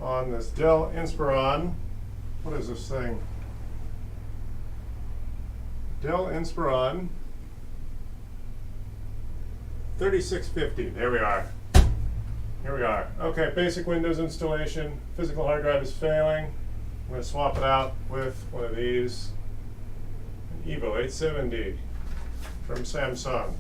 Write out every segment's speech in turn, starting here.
on this Dell Inspiron. What is this thing? Dell Inspiron 3650. There we are. Here we are. Okay, basic Windows installation. Physical hard drive is failing. I'm going to swap it out with one of these. An Evo 870 from Samsung.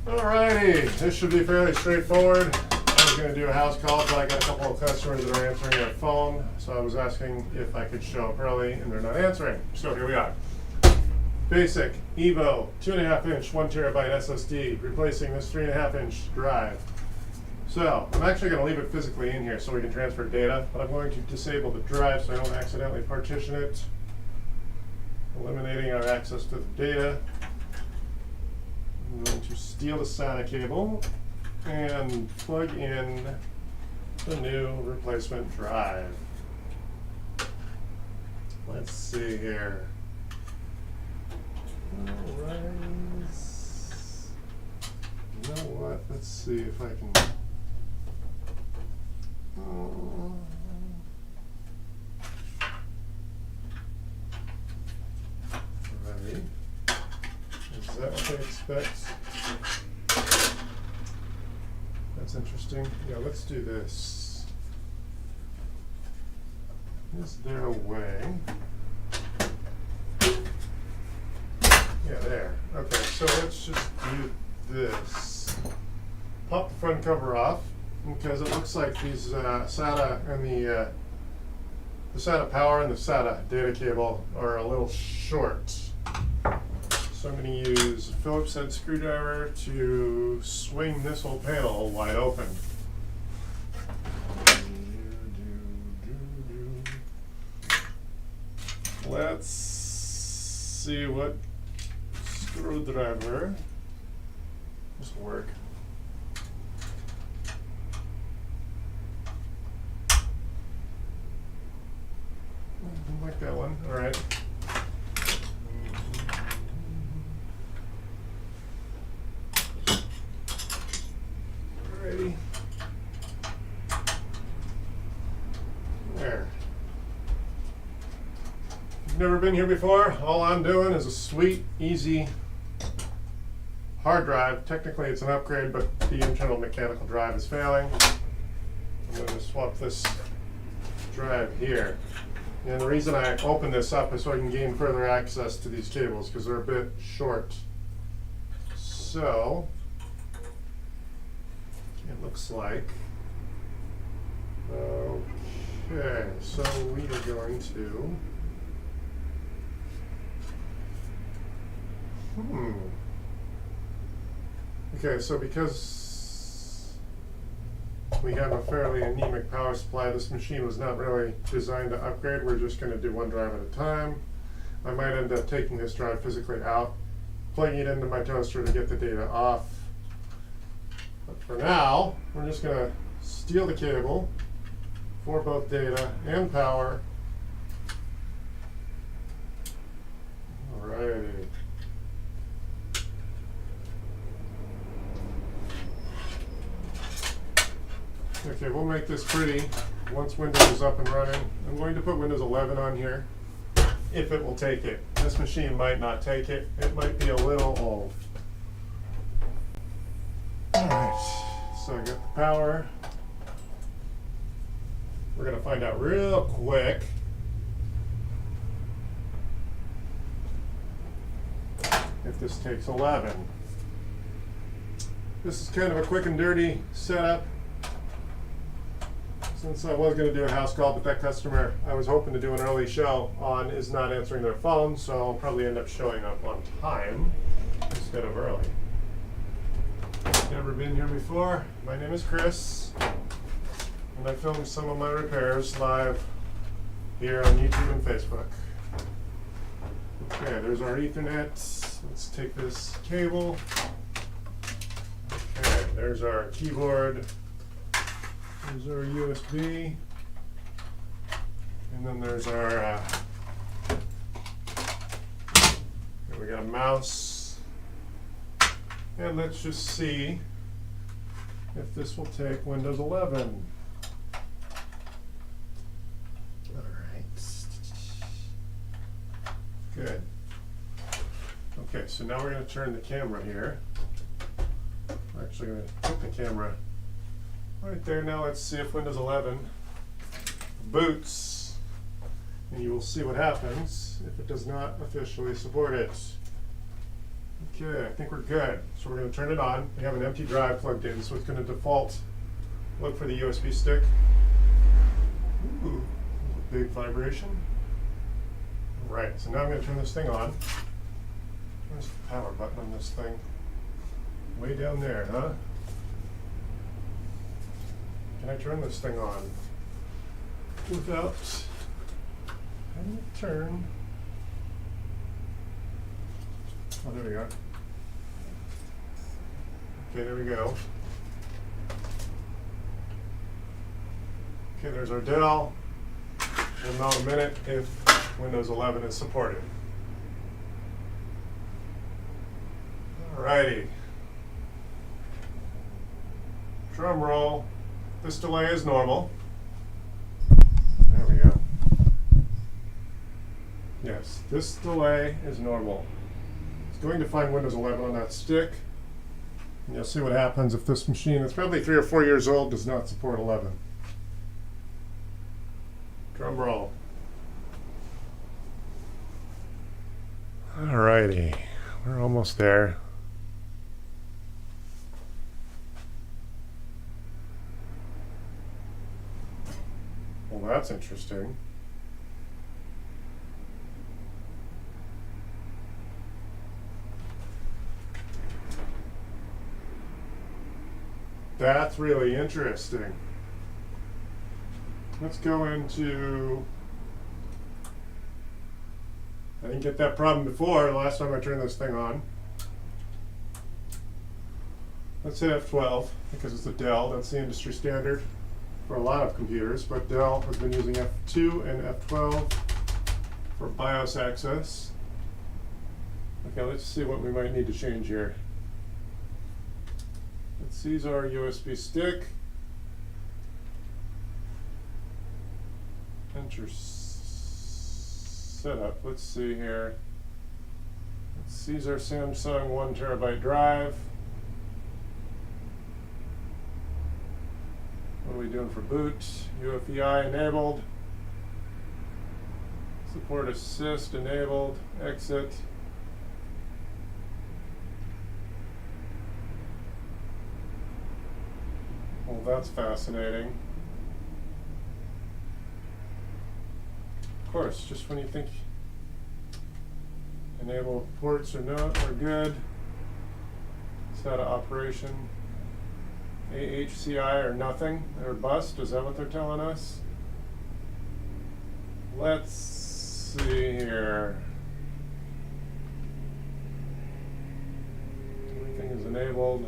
Alrighty, this should be fairly straightforward. I was going to do a house call, but I got a couple of customers that are answering their phone, so I was asking if I could show up early, and they're not answering. So here we are. Basic Evo 2.5-inch 1 terabyte SSD, replacing this 3.5-inch drive. So I'm actually going to leave it physically in here so we can transfer data, but I'm going to disable the drive so I don't accidentally partition it, eliminating our access to the data. I'm going to steal the SATA cable and plug in the new replacement drive. Let's see here. Alright. You know what? Let's see if I can. Alright. Is that what they expect? That's interesting. Yeah, let's do this. Is there a way? Yeah, there. Okay, so let's just do this. Pop the front cover off because it looks like these SATA and the SATA power and the SATA data cable are a little short. So I'm going to use a Phillips head screwdriver to swing this whole panel wide open. Let's see what screwdriver this will work. I like that one. All right. Alrighty. There. You've never been here before? All I'm doing is a sweet, easy hard drive. Technically it's an upgrade, but the internal mechanical drive is failing. I'm going to swap this drive here. And the reason I open this up is so I can gain further access to these cables because they're a bit short. So it looks like, okay, so we are going to, okay, so because we have a fairly anemic power supply, this machine was not really designed to upgrade. We're just going to do one drive at a time. I might end up taking this drive physically out, plugging it into my toaster to get the data off. But for now, we're just going to steal the cable for both data and power. Alrighty. Okay, we'll make this pretty once Windows is up and running. I'm going to put Windows 11 on here, if it will take it. This machine might not take it. It might be a little old. Alright, so I got the power. We're going to find out real quick if this takes 11. This is kind of a quick and dirty setup. Since I was going to do a house call, but that customer I was hoping to do an early show on is not answering their phone, so I'll probably end up showing up on time instead of early. Never been here before. My name is Chris, and I filmed some of my repairs live here on YouTube and Facebook. Okay, there's our Ethernet. Let's take this cable. Okay, there's our keyboard. There's our USB, and then there's our we got a mouse. And let's just see if this will take Windows 11. All right. Good. Okay, so now we're going to turn the camera here. We're actually going to put the camera right there. Now let's see if Windows 11 boots, and you will see what happens if it does not officially support it. Okay, I think we're good. So we're going to turn it on. We have an empty drive plugged in, so it's going to default. Look for the USB stick. Ooh, big vibration. All right, so now I'm going to turn this thing on. Where's the power button on this thing? Way down there, huh? Can I turn this thing on without having it turn? Oh, there we go. Okay, there we go. Okay, there's our Dell. We'll know in a minute if Windows 11 is supported. Alrighty. Drum roll. This delay is normal. There we go. Yes, this delay is normal. It's going to find Windows 11 on that stick. And you'll see what happens if this machine, that's probably 3 or 4 years old, does not support 11. Drum roll. Alrighty, we're almost there. Well, that's interesting. That's really interesting. Let's go into, I didn't get that problem before, the last time I turned this thing on. Let's hit F12, because it's a Dell, that's the industry standard for a lot of computers, but Dell has been using F2 and F12 for BIOS access. Okay, let's see what we might need to change here. Let's seize our USB stick. Enter setup. Let's see here. Let's seize our Samsung 1 terabyte drive. What are we doing for boot? UEFI enabled. Support assist enabled. Exit. Well, that's fascinating. Of course, just when you think enable ports are good. Set of operation. AHCI or nothing, or bust, is that what they're telling us? Let's see here. Everything is enabled.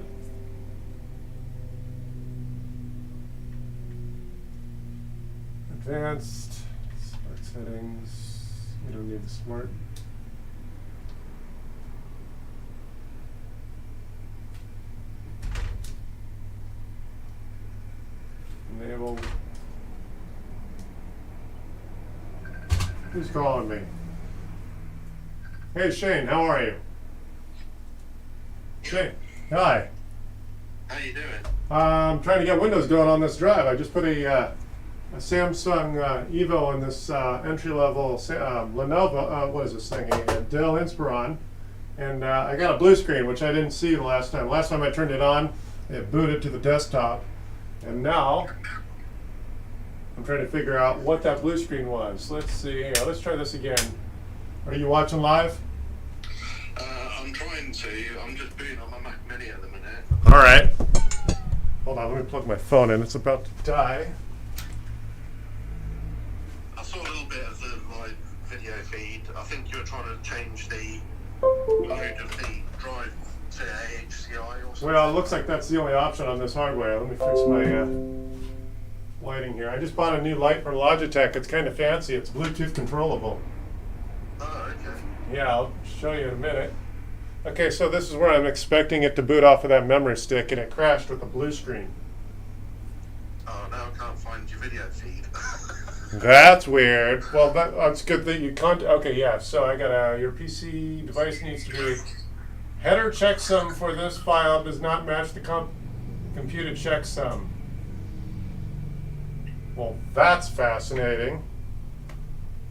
Advanced, smart settings, we don't need the smart. Enable. Who's calling me? Hey Shane, how are you? Shane, hi. How you doing? I'm trying to get Windows going on this drive. I just put a Samsung Evo in this entry-level Lenovo, what is this thing, a Dell Inspiron. And I got a blue screen, which I didn't see the last time. Last time I turned it on, it booted to the desktop. And now, I'm trying to figure out what that blue screen was. Let's see here. Let's try this again. Are you watching live? I'm trying to. I'm just booting on my Mac Mini at the minute. All right. Hold on, let me plug my phone in. It's about to die. I saw a little bit of the live video feed. I think you're trying to change the load of the drive to AHCI or something. Well, it looks like that's the only option on this hardware. Let me fix my lighting here. I just bought a new light from Logitech. It's kind of fancy. It's Bluetooth controllable. Oh, okay. Yeah, I'll show you in a minute. Okay, so this is where I'm expecting it to boot off of that memory stick, and it crashed with a blue screen. Oh, now I can't find your video feed. That's weird. Well, that's good that you can't. Okay, yeah. So I got your PC device needs to be header checksum for this file does not match the computed checksum. Well, that's fascinating.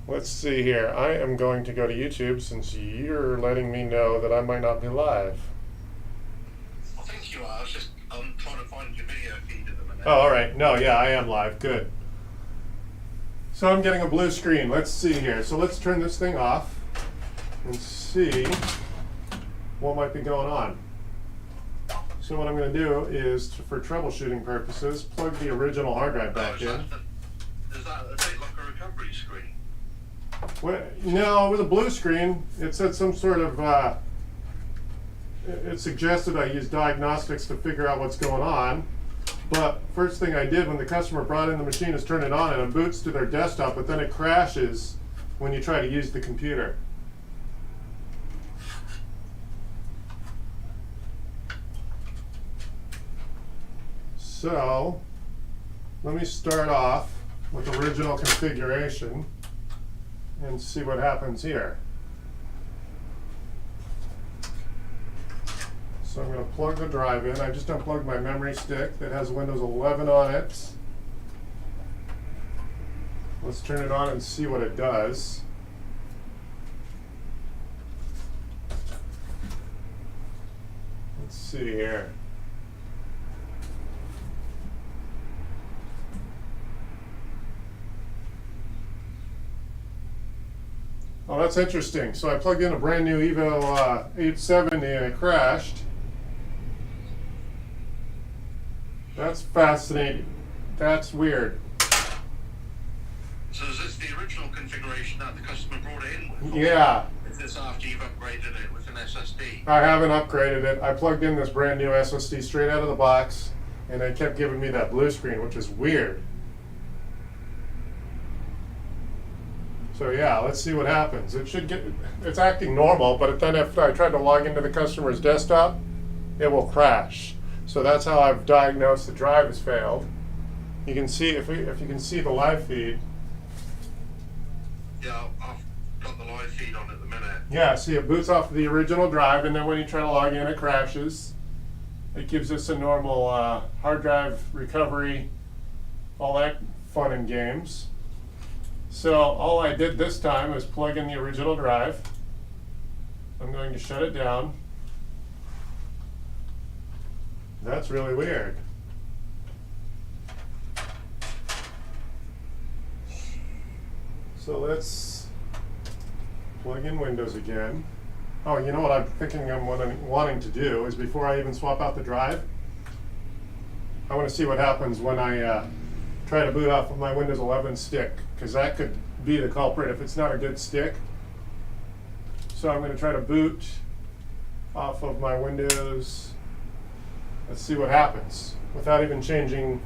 Let's see here. I am going to go to YouTube since you're letting me know that I might not be live. I think you are. I'm trying to find your video feed at the minute. Oh, all right. No, yeah, I am live. Good. So I'm getting a blue screen. Let's see here. So let's turn this thing off and see what might be going on. So what I'm going to do is, for troubleshooting purposes, plug the original hard drive back in. Is that a bit like a recovery screen? Well, no, it was a blue screen. It said some sort of, it suggested I use diagnostics to figure out what's going on. But first thing I did when the customer brought in the machine is turn it on and it boots to their desktop, but then it crashes when you try to use the computer. So let me start off with original configuration and see what happens here. So I'm going to plug the drive in. I just unplugged my memory stick that has Windows 11 on it. Let's turn it on and see what it does. Let's see here. Oh, that's interesting. So I plugged in a brand new Evo 870 and it crashed. That's fascinating. That's weird. So is this the original configuration that the customer brought it in with? Yeah. Is this after you've upgraded it with an SSD? I haven't upgraded it. I plugged in this brand new SSD straight out of the box, and it kept giving me that blue screen, which is weird. So yeah, let's see what happens. It's acting normal, but then if I try to log into the customer's desktop, it will crash. So that's how I've diagnosed the drive has failed. You can see, if you can see the live feed. Yeah, I've got the live feed on at the minute. Yeah, see it boots off the original drive, and then when you try to log in, it crashes. It gives us a normal hard drive recovery, all that fun and games. So all I did this time was plug in the original drive. I'm going to shut it down. That's really weird. So let's plug in Windows again. Oh, you know what I'm thinking I'm wanting to do is before I even swap out the drive, I want to see what happens when I try to boot off of my Windows 11 stick, because that could be the culprit if it's not a good stick. So I'm going to try to boot off of my Windows. Let's see what happens without even changing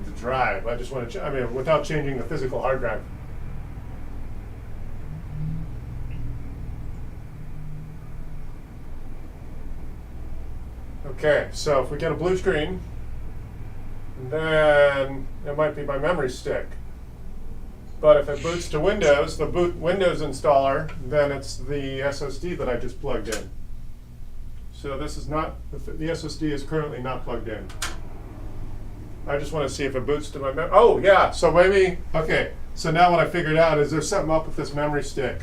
the drive. I just want to, without changing the physical hard drive. Okay, so if we get a blue screen, then it might be my memory stick. But if it boots to Windows, the boot Windows installer, then it's the SSD that I just plugged in. So this is not, the SSD is currently not plugged in. I just want to see if it boots to my memory. Oh yeah, so maybe, okay, so now what I figured out is there's something up with this memory stick.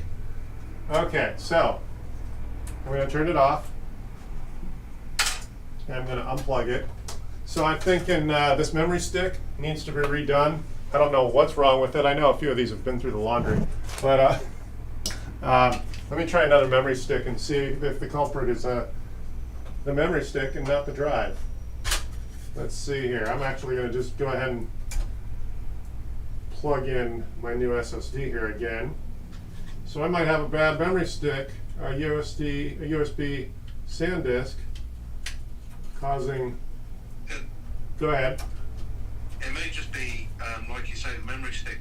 Okay, so I'm going to turn it off. And I'm going to unplug it. So I'm thinking this memory stick needs to be redone. I don't know what's wrong with it. I know a few of these have been through the laundry. But let me try another memory stick and see if the culprit is the memory stick and not the drive. Let's see here. I'm actually going to just go ahead and plug in my new SSD here again. So I might have a bad memory stick, a USB SanDisk, causing. Go ahead. It may just be, like you say, the memory stick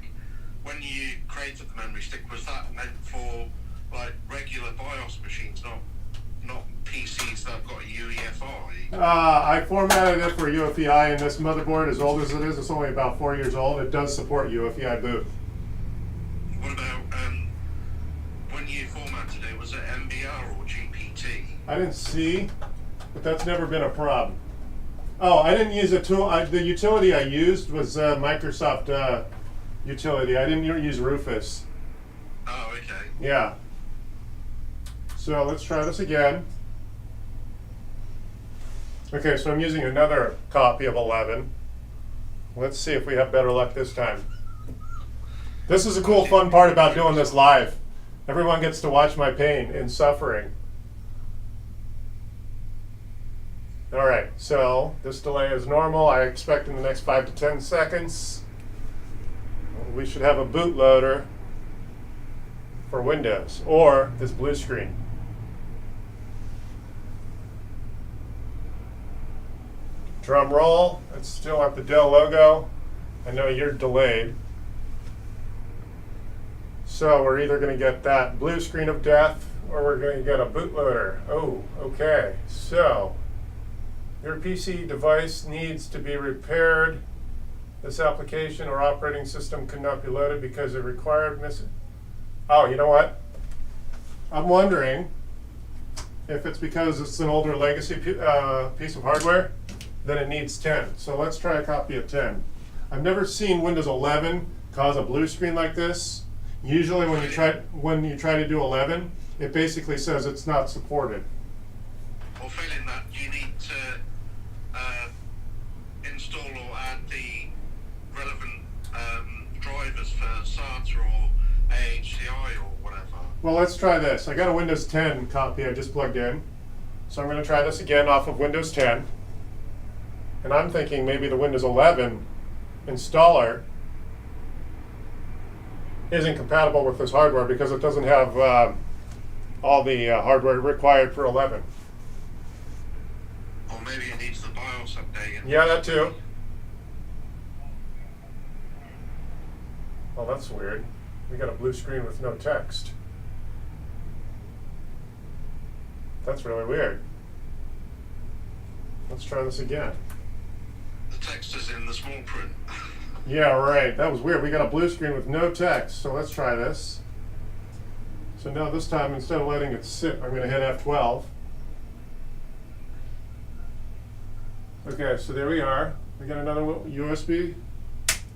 when you created the memory stick, was that meant for like regular BIOS machines, not PCs that have got a UEFI? I formatted it for UEFI, and this motherboard, as old as it is, it's only about 4 years old. It does support UEFI boot. What about when you formatted it? Was it MBR or GPT? I didn't see, but that's never been a problem. Oh, I didn't use a tool. The utility I used was Microsoft utility. I didn't use Rufus. Oh, okay. Yeah. So let's try this again. Okay, so I'm using another copy of 11. Let's see if we have better luck this time. This is a cool, fun part about doing this live. Everyone gets to watch my pain and suffering. All right, so this delay is normal. I expect in the next 5 to 10 seconds, we should have a bootloader for Windows or this blue screen. Drum roll. It's still at the Dell logo. I know you're delayed. So we're either going to get that blue screen of death or we're going to get a bootloader. Oh, okay. So your PC device needs to be repaired. This application or operating system could not be loaded because it required missing. Oh, you know what? I'm wondering if it's because it's an older legacy piece of hardware, then it needs 10. So let's try a copy of 10. I've never seen Windows 11 cause a blue screen like this. Usually when you try to do 11, it basically says it's not supported. Or failing that, you need to install or add the relevant drivers for SATA or AHCI or whatever. Well, let's try this. I got a Windows 10 copy I just plugged in. So I'm going to try this again off of Windows 10. And I'm thinking maybe the Windows 11 installer isn't compatible with this hardware because it doesn't have all the hardware required for 11. Or maybe it needs the BIOS update. Yeah, that too. Oh, that's weird. We got a blue screen with no text. That's really weird. Let's try this again. The text is in the small print. Yeah, right. That was weird. We got a blue screen with no text. So let's try this. So now this time, instead of letting it sit, I'm going to hit F12. Okay, so there we are. We got another USB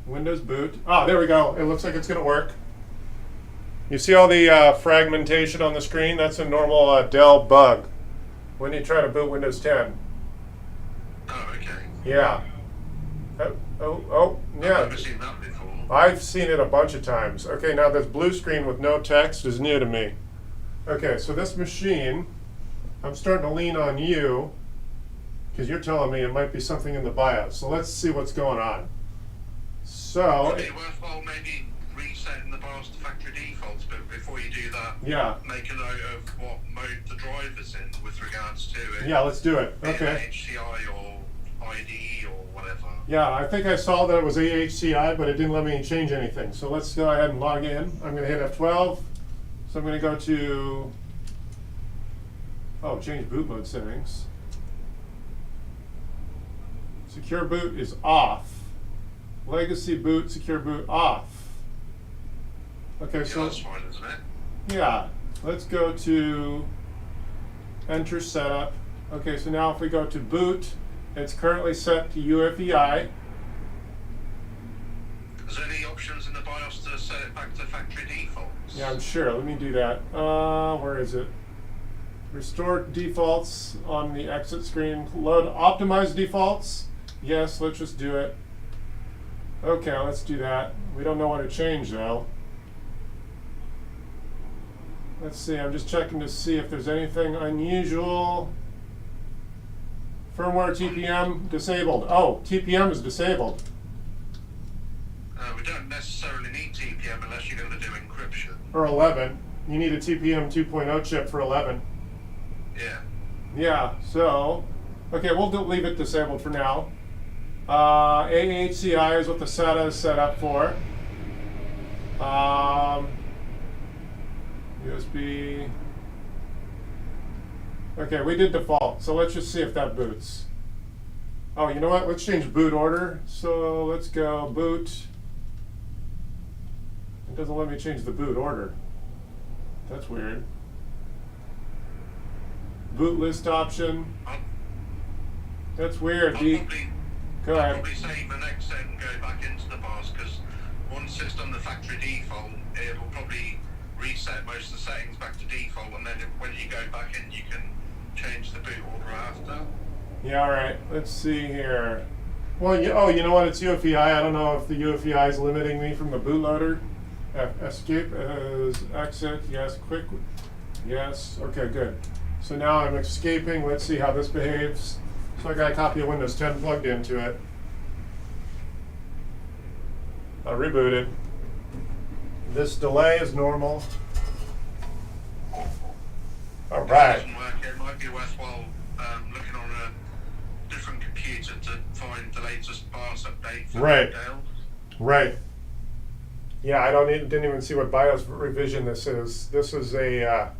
Windows boot. Oh, there we go. It looks like it's going to work. You see all the fragmentation on the screen? That's a normal Dell bug when you try to boot Windows 10. Oh, okay. Yeah. Yeah. I've never seen that before. I've seen it a bunch of times. Okay, now this blue screen with no text is new to me. Okay, so this machine, I'm starting to lean on you because you're telling me it might be something in the BIOS. So let's see what's going on. So, Would it be worthwhile maybe resetting the BIOS to factory defaults, but before you do that, yeah. make a note of what mode the driver's in with regards to it. Yeah, let's do it. Okay. HCI or IDE or whatever. Yeah, I think I saw that it was AHCI, but it didn't let me change anything. So let's go ahead and log in. I'm going to hit F12. So I'm going to go to, change boot mode settings. Secure boot is off. Legacy boot, secure boot off. Okay, so that's fine, isn't it? Yeah, let's go to enter setup. Okay, so now if we go to boot, it's currently set to UEFI. Is there any options in the BIOS to set it back to factory defaults? Yeah, I'm sure. Let me do that. Where is it? Restore defaults on the exit screen. Load optimize defaults. Yes, let's just do it. Okay, let's do that. We don't know what to change though. Let's see, I'm just checking to see if there's anything unusual. Firmware TPM disabled. Oh, TPM is disabled. We don't necessarily need TPM unless you're going to do encryption. Or 11. You need a TPM 2.0 chip for 11. Yeah. Yeah, so, okay, we'll leave it disabled for now. AHCI is what the SATA is set up for. USB. Okay, we did default, so let's just see if that boots. Oh, you know what? Let's change boot order. So let's go boot. It doesn't let me change the boot order. That's weird. Boot list option. That's weird. Go ahead. I'll probably save an exit and go back into the BIOS, because once it's done the factory default, it will probably reset most of the settings back to default, and then when you go back in, you can change the boot order after. Yeah, all right. Let's see here. Well, you know what? It's UEFI. I don't know if the UEFI is limiting me from the bootloader. Escape as exit. Yes. Quick. Yes. Okay, good. So now I'm escaping. Let's see how this behaves. So I got a copy of Windows 10 plugged into it. I rebooted. This delay is normal. All right. If it doesn't work, it might be worthwhile looking on a different computer to find the latest BIOS update for Dell. Right. Yeah, I didn't even see what BIOS revision this is. This is a.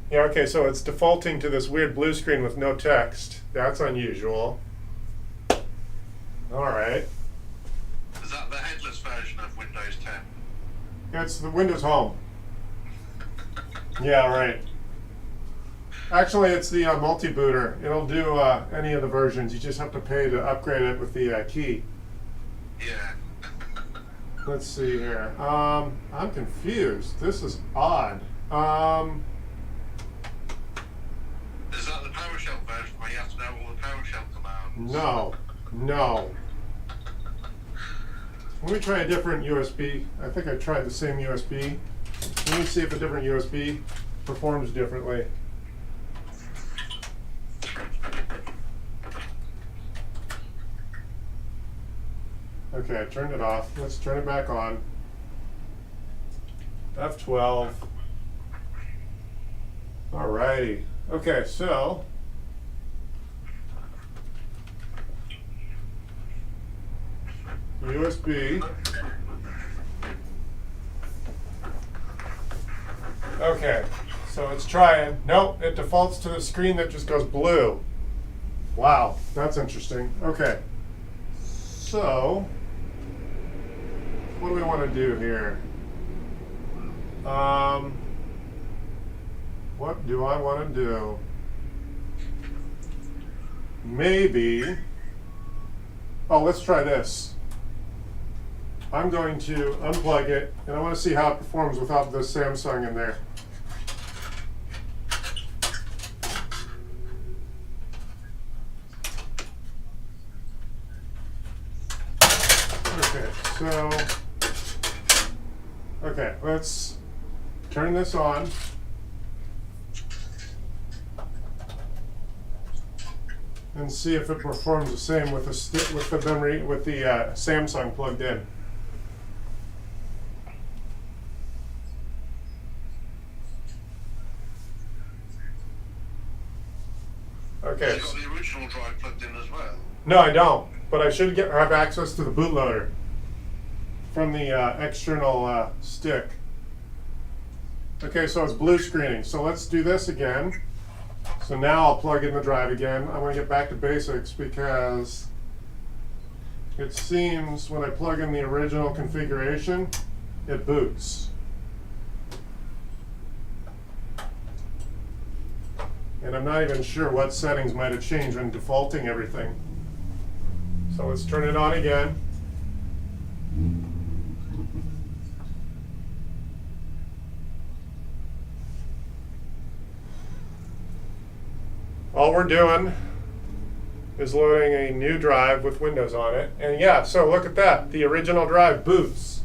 Yeah, okay, so it's defaulting to this weird blue screen with no text. That's unusual. All right. Is that the headless version of Windows 10? Yeah, it's the Windows Home. Yeah, right. Actually, it's the multi-booter. It'll do any of the versions. You just have to pay to upgrade it with the key. Yeah. Let's see here. I'm confused. This is odd. Is that the PowerShell version where you have to know all the PowerShell commands? No. Let me try a different USB. I think I tried the same USB. Let me see if a different USB performs differently. Okay, I turned it off. Let's turn it back on. F12. Alrighty. Okay, so USB. Okay, so it's trying. Nope, it defaults to the screen that just goes blue. Wow, that's interesting. Okay, so what do we want to do here? What do I want to do? Maybe. Oh, let's try this. I'm going to unplug it, and I want to see how it performs without the Samsung in there. Okay, let's turn this on. And see if it performs the same with the memory, with the Samsung plugged in. Okay. You got the original drive plugged in as well? No, I don't. But I should have access to the bootloader from the external stick. Okay, so it's blue screening. So let's do this again. So now I'll plug in the drive again. I'm going to get back to basics because it seems when I plug in the original configuration, it boots. And I'm not even sure what settings might have changed when defaulting everything. So let's turn it on again. All we're doing is loading a new drive with Windows on it. And yeah, so look at that. The original drive boots.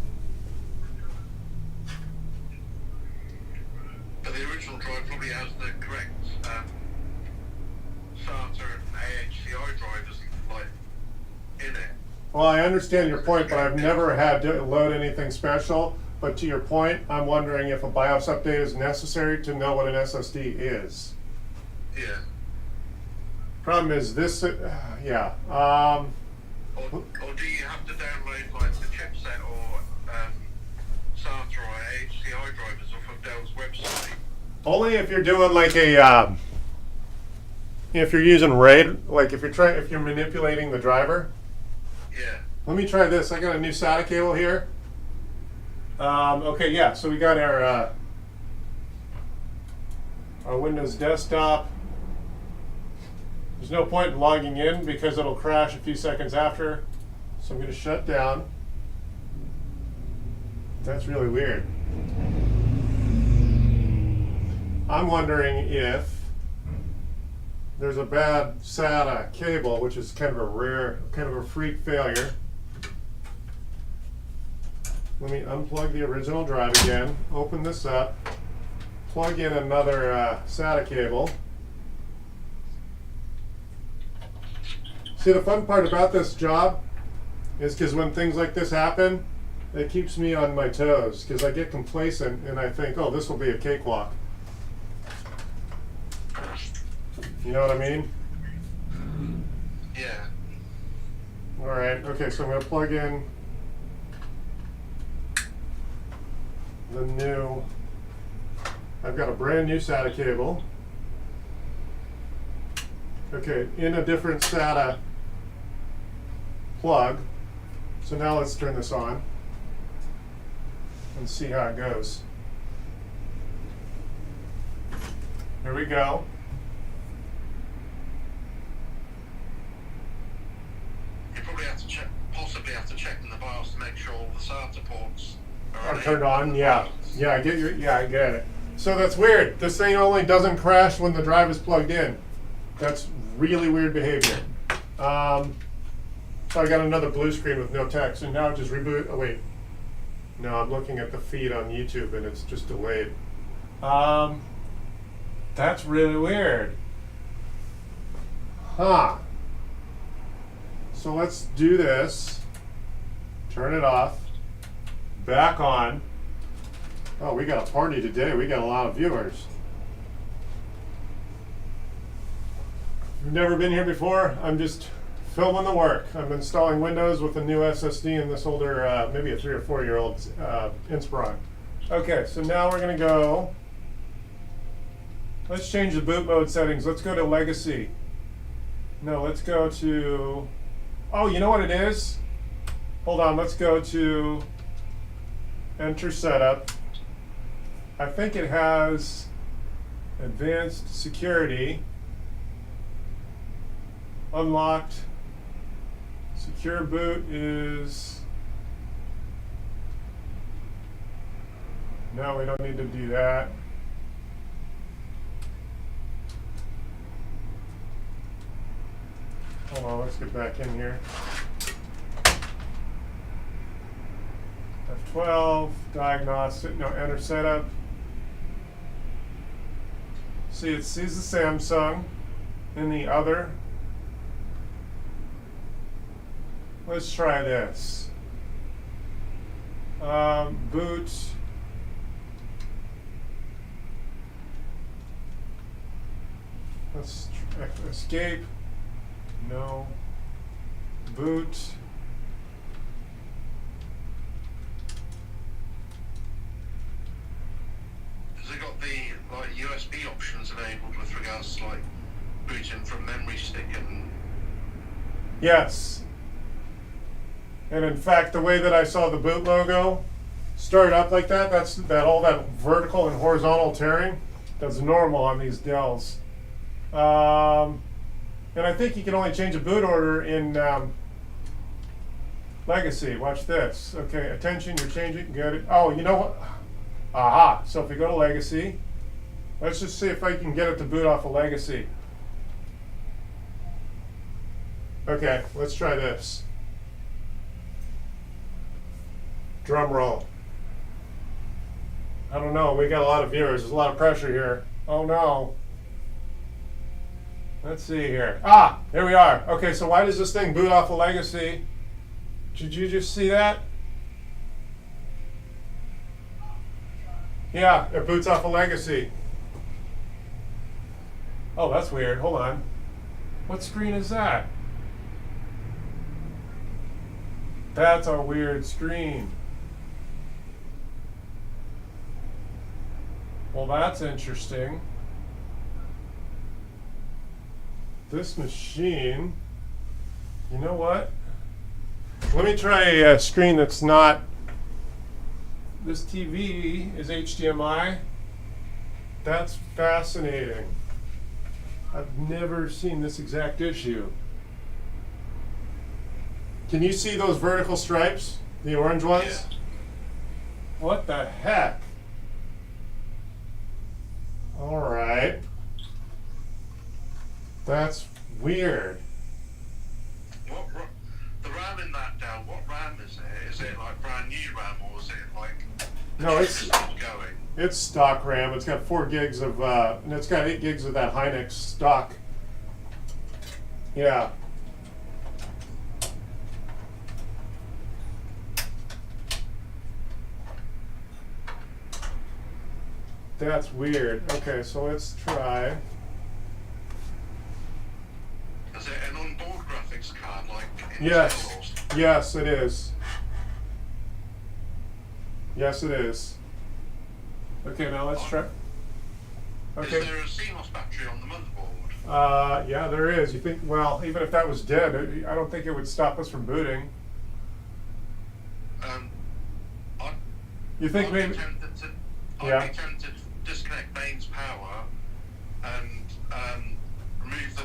But the original drive probably has the correct SATA and AHCI drivers like in it. Well, I understand your point, but I've never had to load anything special. But to your point, I'm wondering if a BIOS update is necessary to know what an SSD is. Yeah. Problem is this, yeah. Or do you have to download like the chipset or drivers off of Dell's website. Only if you're doing like a, if you're using RAID, like if you're manipulating the driver. Yeah. Let me try this. I got a new SATA cable here. Okay, yeah. So we got our Windows desktop. There's no point in logging in because it'll crash a few seconds after. So I'm going to shut down. That's really weird. I'm wondering if there's a bad SATA cable, which is kind of a rare, kind of a freak failure. Let me unplug the original drive again, open this up, plug in another SATA cable. See, the fun part about this job is because when things like this happen, it keeps me on my toes because I get complacent and I think, oh, this will be a cakewalk. You know what I mean? Yeah. All right, okay, so I'm going to plug in the new, I've got a brand new SATA cable. Okay, in a different SATA plug. So now let's turn this on and see how it goes. Here we go. You probably have to check, possibly have to check in the BIOS to make sure all the SATA ports are turned on. Yeah, yeah, I get it. So that's weird. This thing only doesn't crash when the drive is plugged in. That's really weird behavior. So I got another blue screen with no text, and now it just reboot. Oh wait, no, I'm looking at the feed on YouTube, and it's just delayed. That's really weird. Huh. So let's do this. Turn it off. Back on. Oh, we got a party today. We got a lot of viewers. You've never been here before? I'm just filming the work. I'm installing Windows with a new SSD in this older, maybe a 3 or 4 year old Inspiron. Okay, so now we're going to go. Let's change the boot mode settings. Let's go to Legacy. No, let's go to. Oh, you know what it is? Hold on, let's go to Enter Setup. I think it has Advanced Security, Unlocked. Secure boot is. No, we don't need to do that. Hold on, let's get back in here. F12, diagnostic, no, enter setup. See, it sees the Samsung in the other. Let's try this. Boot. Let's escape. No. Boot. Has it got the like USB options enabled with regards to like booting from memory stick and? Yes. And in fact, the way that I saw the boot logo start up like that, that's all that vertical and horizontal tearing, that's normal on these Dells. And I think you can only change a boot order in Legacy. Watch this. Okay, attention, you're changing. Good. Oh, you know what? Aha. So if we go to Legacy, let's just see if I can get it to boot off of Legacy. Okay, let's try this. Drum roll. I don't know. We got a lot of viewers. There's a lot of pressure here. Oh no. Let's see here. Ah, here we are. Okay, so why does this thing boot off of Legacy? Did you just see that? Yeah, it boots off of Legacy. Oh, that's weird. Hold on. What screen is that? That's a weird screen. Well, that's interesting. This machine, you know what? Let me try a screen that's not. This TV is HDMI. That's fascinating. I've never seen this exact issue. Can you see those vertical stripes? The orange ones? Yeah. What the heck? All right. That's weird. The RAM in that Dell, what RAM is it? Is it like brand new RAM or is it like No, it's still going? It's stock RAM. It's got 4 gigs of, and it's got 8 gigs of that Hynix stock. Yeah. That's weird. Okay, so let's try. Is it an onboard graphics card like in Yes. Dell or something? Yes, it is. Yes, it is. Okay, now let's try. Okay. Is there a CMOS battery on the motherboard? Yeah, there is. You think? Well, even if that was dead, I don't think it would stop us from booting. I'd, You think I'd maybe? be tempted to, Yeah. I'd be tempted to disconnect mains power and remove the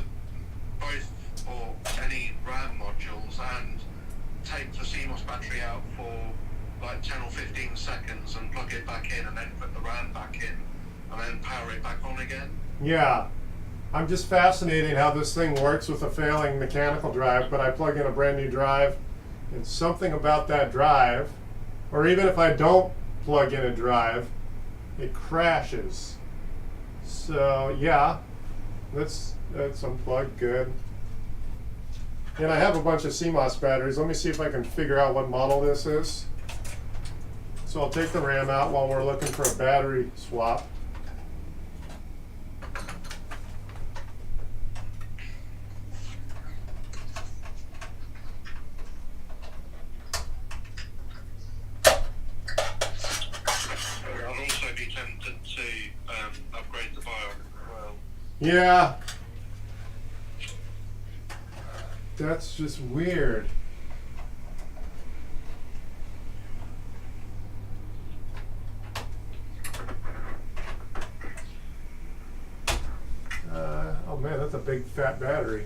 both or any RAM modules and take the CMOS battery out for like 10 or 15 seconds and plug it back in and then put the RAM back in and then power it back on again. Yeah. I'm just fascinated how this thing works with a failing mechanical drive, but I plug in a brand new drive and something about that drive, or even if I don't plug in a drive, it crashes. So yeah, let's unplug. Good. And I have a bunch of CMOS batteries. Let me see if I can figure out what model this is. So I'll take the RAM out while we're looking for a battery swap. I'd also be tempted to upgrade the BIOS as well. Yeah. That's just weird. Oh man, that's a big fat battery.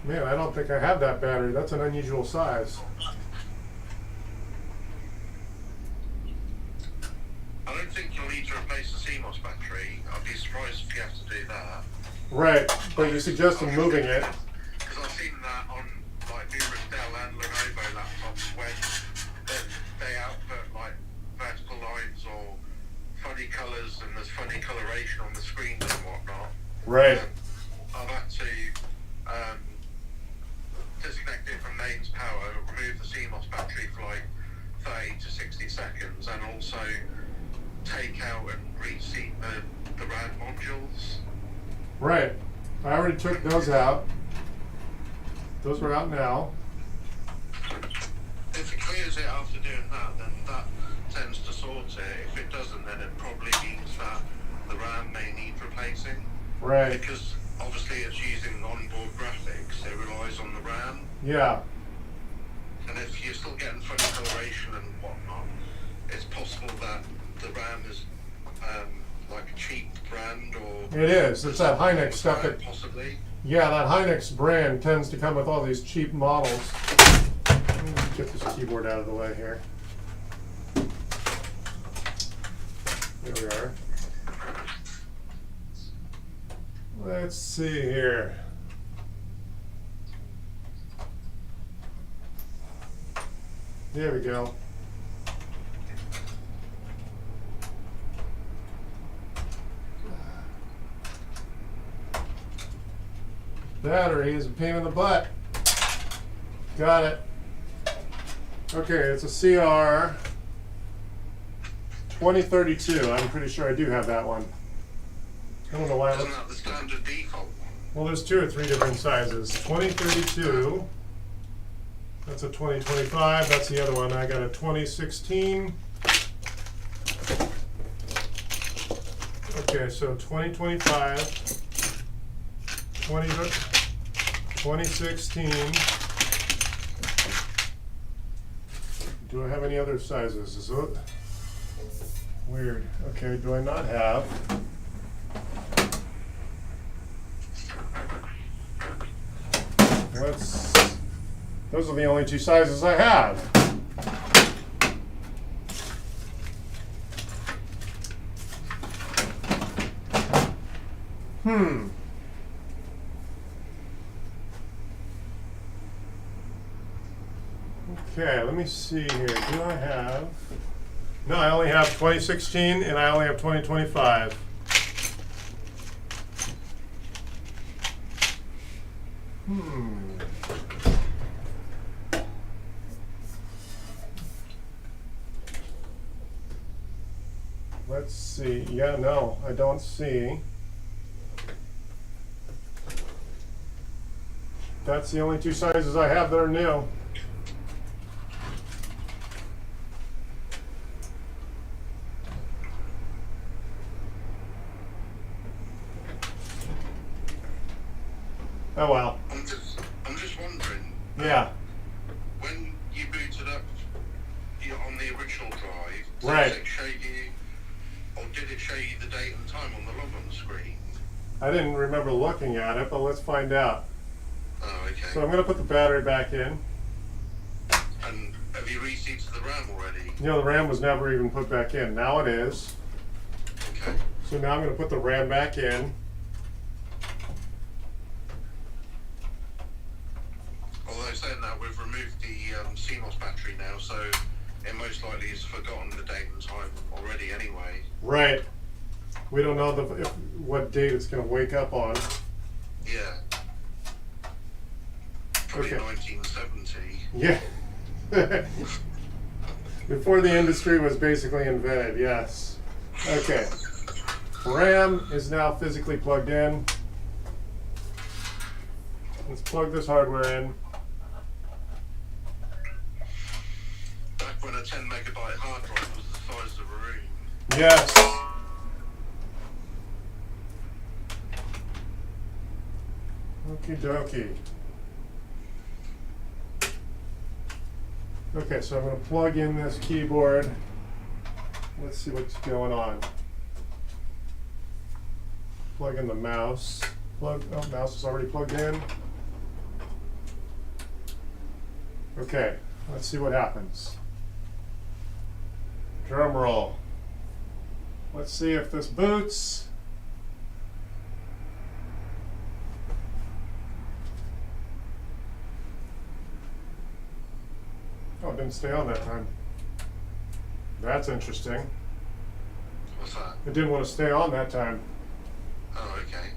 Man, I don't think I have that battery. That's an unusual size. I don't think you'll need to replace the CMOS battery. I'd be surprised if you have to do that. Right, but you suggested moving it. Because I've seen that on like numerous Dell and Lenovo laptops when they output like vertical lines or funny colours and there's funny coloration on the screens and whatnot. Right. I've had to disconnect it from mains power, remove the CMOS battery for like 30 to 60 seconds and also take out and reseat the RAM modules. Right. I already took those out. Those are out now. If it clears it after doing that, then that tends to sort it. If it doesn't, then it probably means that the RAM may need replacing. Right. Because obviously it's using onboard graphics, it relies on the RAM. Yeah. And if you're still getting funny coloration and whatnot, it's possible that the RAM is like a cheap brand or... It is. It's that Hynix stuff that... Possibly. Yeah, that Hynix brand tends to come with all these cheap models. Let me get this keyboard out of the way here. There we are. Let's see here. There we go. Battery is a pain in the butt. Got it. Okay, it's a CR 2032. I'm pretty sure I do have that one. I don't know why. Isn't that the standard default? Well, there's 2 or 3 different sizes. 2032. That's a 2025. That's the other one. I got a 2016. Okay, so 2025, 2016. Do I have any other sizes? Is it weird? Okay, do I not have? Those are the only two sizes I have. Okay, let me see here. Do I have? No, I only have 2016 and I only have 2025. Let's see. Yeah, no, I don't see. That's the only two sizes I have that are new. Oh well. I'm just wondering. Yeah. When you booted up on the original drive, Right. Did it show you, or did it show you the date and time on the log on screen? I didn't remember looking at it, but let's find out. Oh, okay. So I'm going to put the battery back in. And have you reseated the RAM already? You know, the RAM was never even put back in. Now it is. Okay. So now I'm going to put the RAM back in. Although saying that, we've removed the CMOS battery now, so it most likely has forgotten the date and time already anyway. Right. We don't know what date it's going to wake up on. Yeah. Probably Okay. 1970. Yeah. Before the industry was basically invented, yes. Okay. RAM is now physically plugged in. Let's plug this hardware in. Back when a 10 megabyte hard drive was the size of a room. Yes. Okie dokie. Okay, so I'm going to plug in this keyboard. Let's see what's going on. Plug in the mouse. Mouse is already plugged in. Okay, let's see what happens. Drum roll. Let's see if this boots. Oh, it didn't stay on that time. That's interesting. What's that? It didn't want to stay on that time. Oh, okay.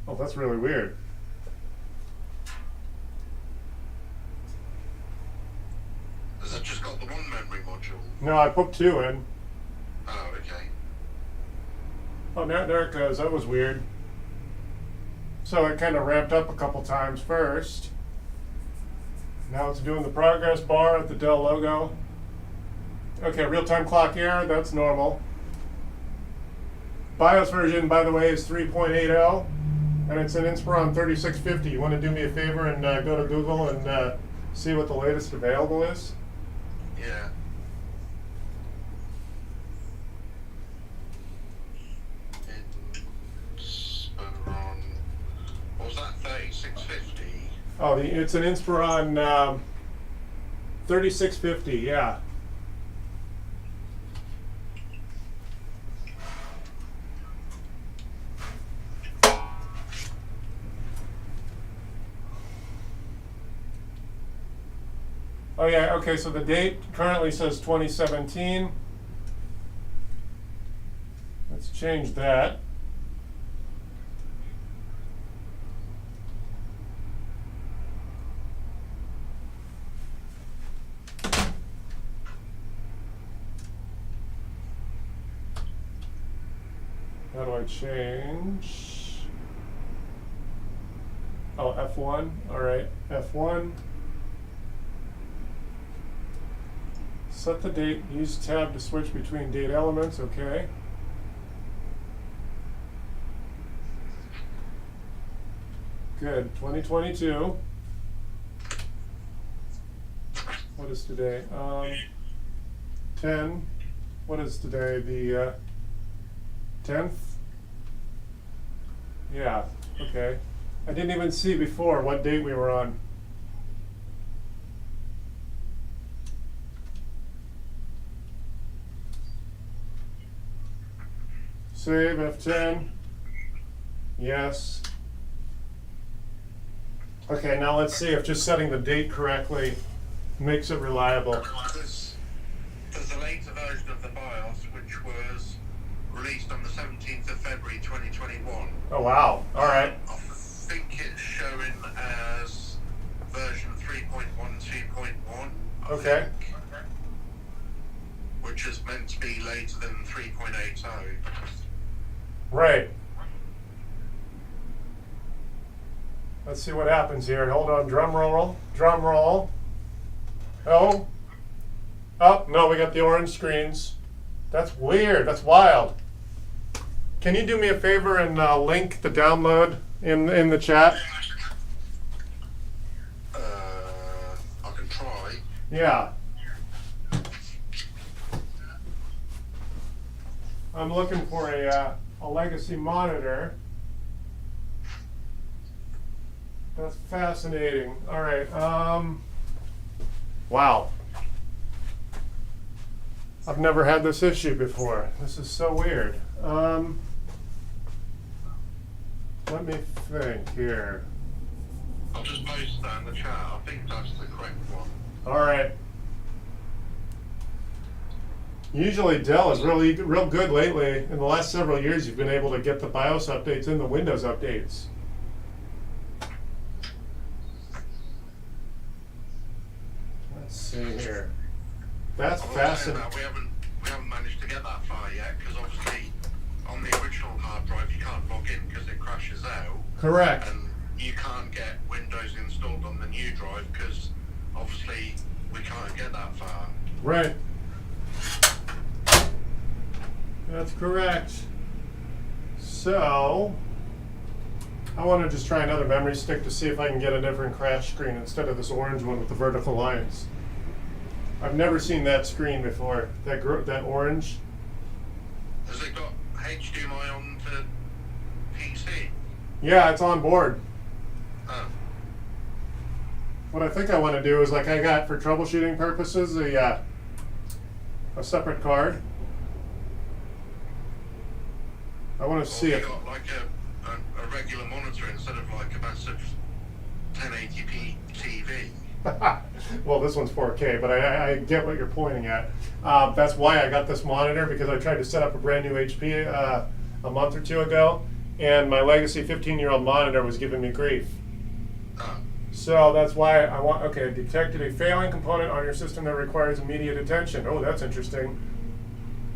Oh, that's really weird. Has it just got the one memory module? No, I put two in. Oh, okay. Oh, now there it goes. That was weird. So it kind of ramped up a couple times first. Now it's doing the progress bar at the Dell logo. Okay, real-time clock error, that's normal. BIOS version, by the way, is 3.80, and it's an Inspiron 3650. You want to do me a favor and go to Google and see what the latest available is? Yeah. Inspiron. What was that? 3650. Oh, it's an Inspiron 3650, yeah. Oh yeah, okay, so the date currently says 2017. Let's change that. How do I change? Oh, F1. All right, F1. Set the date. Use tab to switch between date elements. Okay. Good. 2022. What is today? 10. What is today? The 10th? Yeah. Okay. I didn't even see before what date we were on. Save F10. Yes. Okay, now let's see if just setting the date correctly makes it reliable. There's a later version of the BIOS which was released on the 17th of February 2021. Oh wow, all right. I think it's showing as version 3.12.1. Okay. Which is meant to be later than 3.80. Right. Let's see what happens here. Hold on, drum roll, drum roll. Oh. Oh, no, we got the orange screens. That's weird, that's wild. Can you do me a favor and link the download in the chat? I can try. Yeah. I'm looking for a legacy monitor. That's fascinating. All right. Wow. I've never had this issue before. This is so weird. Let me think here. I'll just post that in the chat. I think that's the correct one. All right. Usually Dell is real good lately. In the last several years, you've been able to get the BIOS updates and the Windows updates. Let's see here. That's fascinating. We haven't managed to get that far yet because obviously on the original hard drive you can't log in because it crashes out. Correct. And you can't get Windows installed on the new drive because obviously we can't get that far. Right. That's correct. So, I want to just try another memory stick to see if I can get a different crash screen instead of this orange one with the vertical lines. I've never seen that screen before. That orange. Has it got HDMI on to PC? Yeah, it's on board. Oh. What I think I want to do is, like I got for troubleshooting purposes, a separate card. I want to see you if got like a regular monitor instead of like a massive 1080p TV. Well, this one's 4K, but I get what you're pointing at. That's why I got this monitor, because I tried to set up a brand new HP a month or two ago, and my legacy 15-year-old monitor was giving me grief. Oh. So that's why I want, okay, detected a failing component on your system that requires immediate attention. Oh, that's interesting.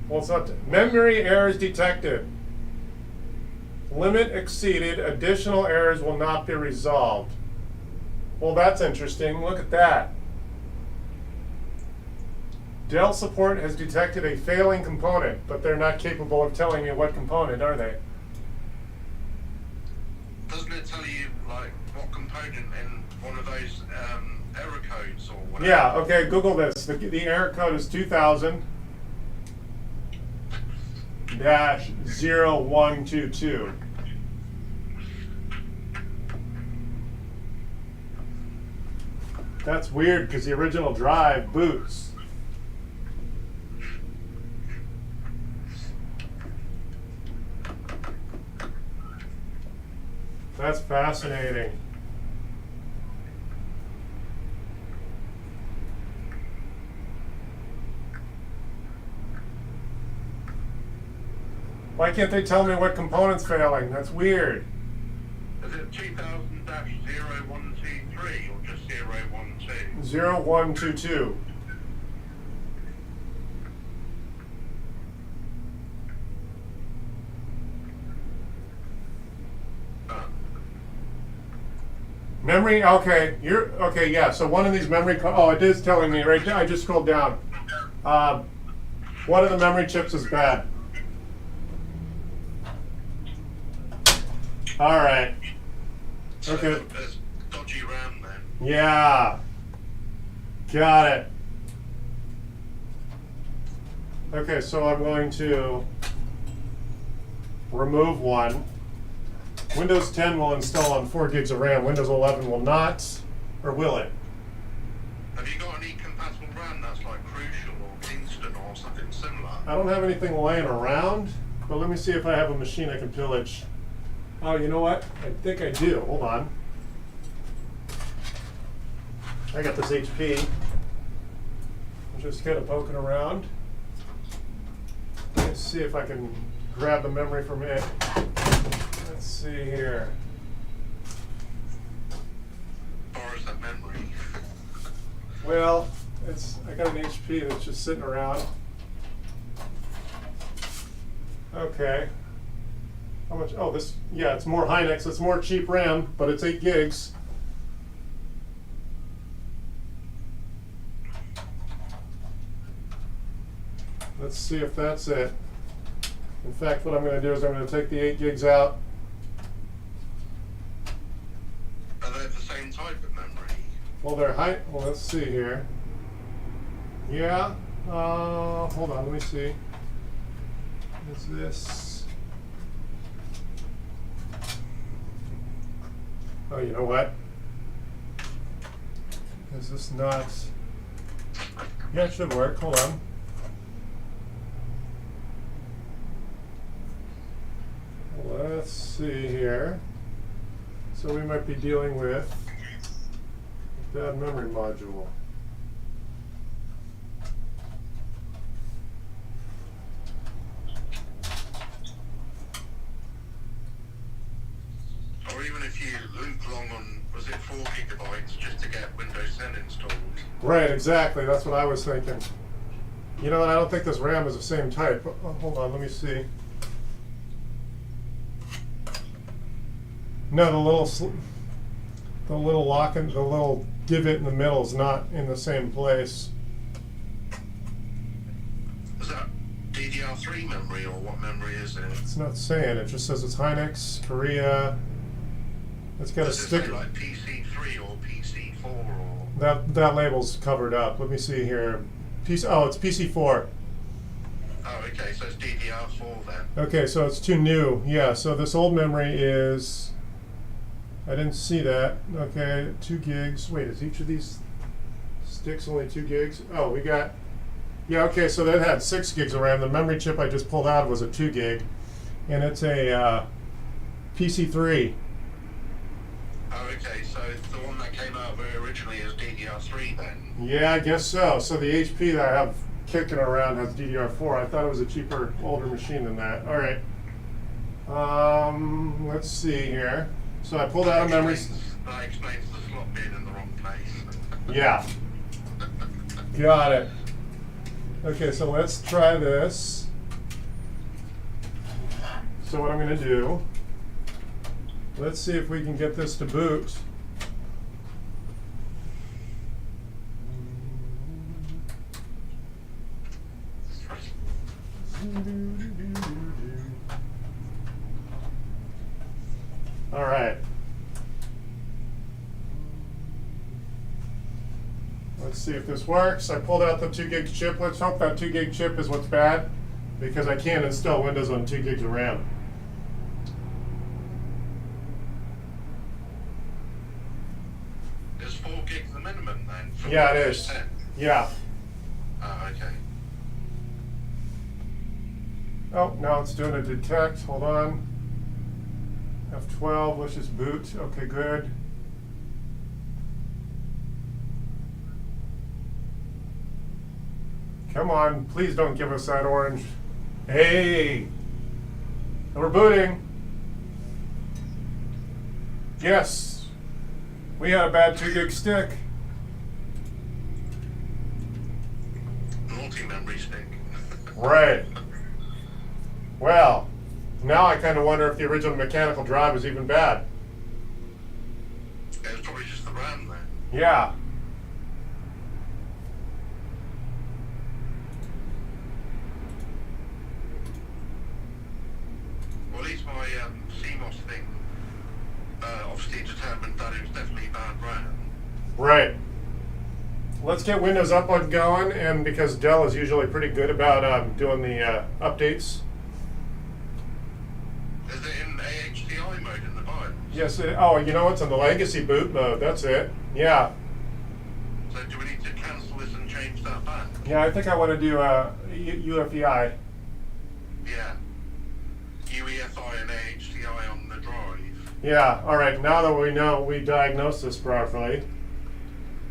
Well, it's not, memory errors detected. Limit exceeded, additional errors will not be resolved. Well, that's interesting. Look at that. Dell support has detected a failing component, but they're not capable of telling me what component, are they? Doesn't it tell you like what component in one of those error codes or whatever? Yeah, okay, Google this. The error code is 2000-0122. That's weird because the original drive boots. That's fascinating. Why can't they tell me what component's failing? That's weird. Is it 2000-0123 or just 012? 0122. Memory, okay, okay, yeah, so one of these oh, it is telling me right there, I just scrolled down. One of the memory chips is bad. All right. So Okay. there's dodgy RAM then. Yeah. Got it. Okay, so I'm going to remove one. Windows 10 will install on 4 gigs of RAM. Windows 11 will not, or will it? Have you got any compatible RAM that's like Crucial or Kingston or something similar? I don't have anything laying around, but let me see if I have a machine I can pillage. Oh, you know what? I think I do. Hold on. I got this HP. I'm just kind of poking around. Let's see if I can grab the memory from it. Let's see here. Or is that memory? Well, I got an HP that's just sitting around. Okay. How much? Oh, yeah, it's more Hynix. It's more cheap RAM, but it's 8 gigs. Let's see if that's it. In fact, what I'm going to do is I'm going to take the 8 gigs out. Are they the same type of memory? Well, well, let's see here. Yeah. Hold on. Let me see. Is this? Oh, you know what? Is this not? Yeah, it should work. Hold on. Let's see here. So we might be dealing with a bad memory module. Or even if you loop along on, was it 4 gigabytes just to get Windows 10 installed? Right, exactly. That's what I was thinking. You know what? I don't think this RAM is the same type. Oh, hold on, let me see. No, the little lock and the little divot in the middle is not in the same place. Is that DDR3 memory or what memory is it? It's not saying. It just says it's Hynix, Korea. It's got a Does it say sticker. like PC3 or PC4 or? That label's covered up. Let me see here. Oh, it's PC4. Oh, okay, so it's DDR4 then. Okay, so it's too new. Yeah, so this old memory is. I didn't see that. Okay, 2 gigs. Wait, is each of these sticks only 2 gigs? Oh, we got. Yeah, okay, so that had 6 gigs of RAM. The memory chip I just pulled out was a 2 gig, and it's a PC3. Oh, okay, so the one that came out very originally is DDR3 then? Yeah, I guess so. So the HP that I have kicking around has DDR4. I thought it was a cheaper, older machine than that. All right. Let's see here. So I pulled out a memory. That explains the slot being in the wrong place. Yeah. Got it. Okay, so let's try this. So what I'm going to do, let's see if we can get this to boot. All right. Let's see if this works. I pulled out the 2 gig chip. Let's hope that 2 gig chip is what's bad, because I can't install Windows on 2 gigs of RAM. Is 4 gigs the minimum then? For Yeah, it Windows is. 10? Yeah. Oh, okay. Oh, now it's doing a detect. Hold on. F12, let's just boot. Okay, good. Come on, please don't give us that orange. Hey! We're booting. Yes. We had a bad 2 gig stick. Multi-memory stick. Right. Well, now I kind of wonder if the original mechanical drive is even bad. It was probably Yeah. Well, at least my CMOS thing obviously determined that it was definitely bad RAM. Right. Let's get Windows Upload going, and because Dell is usually pretty good about doing the updates. Is it in AHDI mode in the BIOS? Yes. Oh, you know what's in the legacy boot mode? That's it. Yeah. So do we need to cancel this and change that back? Yeah, I think I want to do UFEI. Yeah. UEFI and AHDI on the drive. Yeah. All right. Now that we know we diagnosed this properly,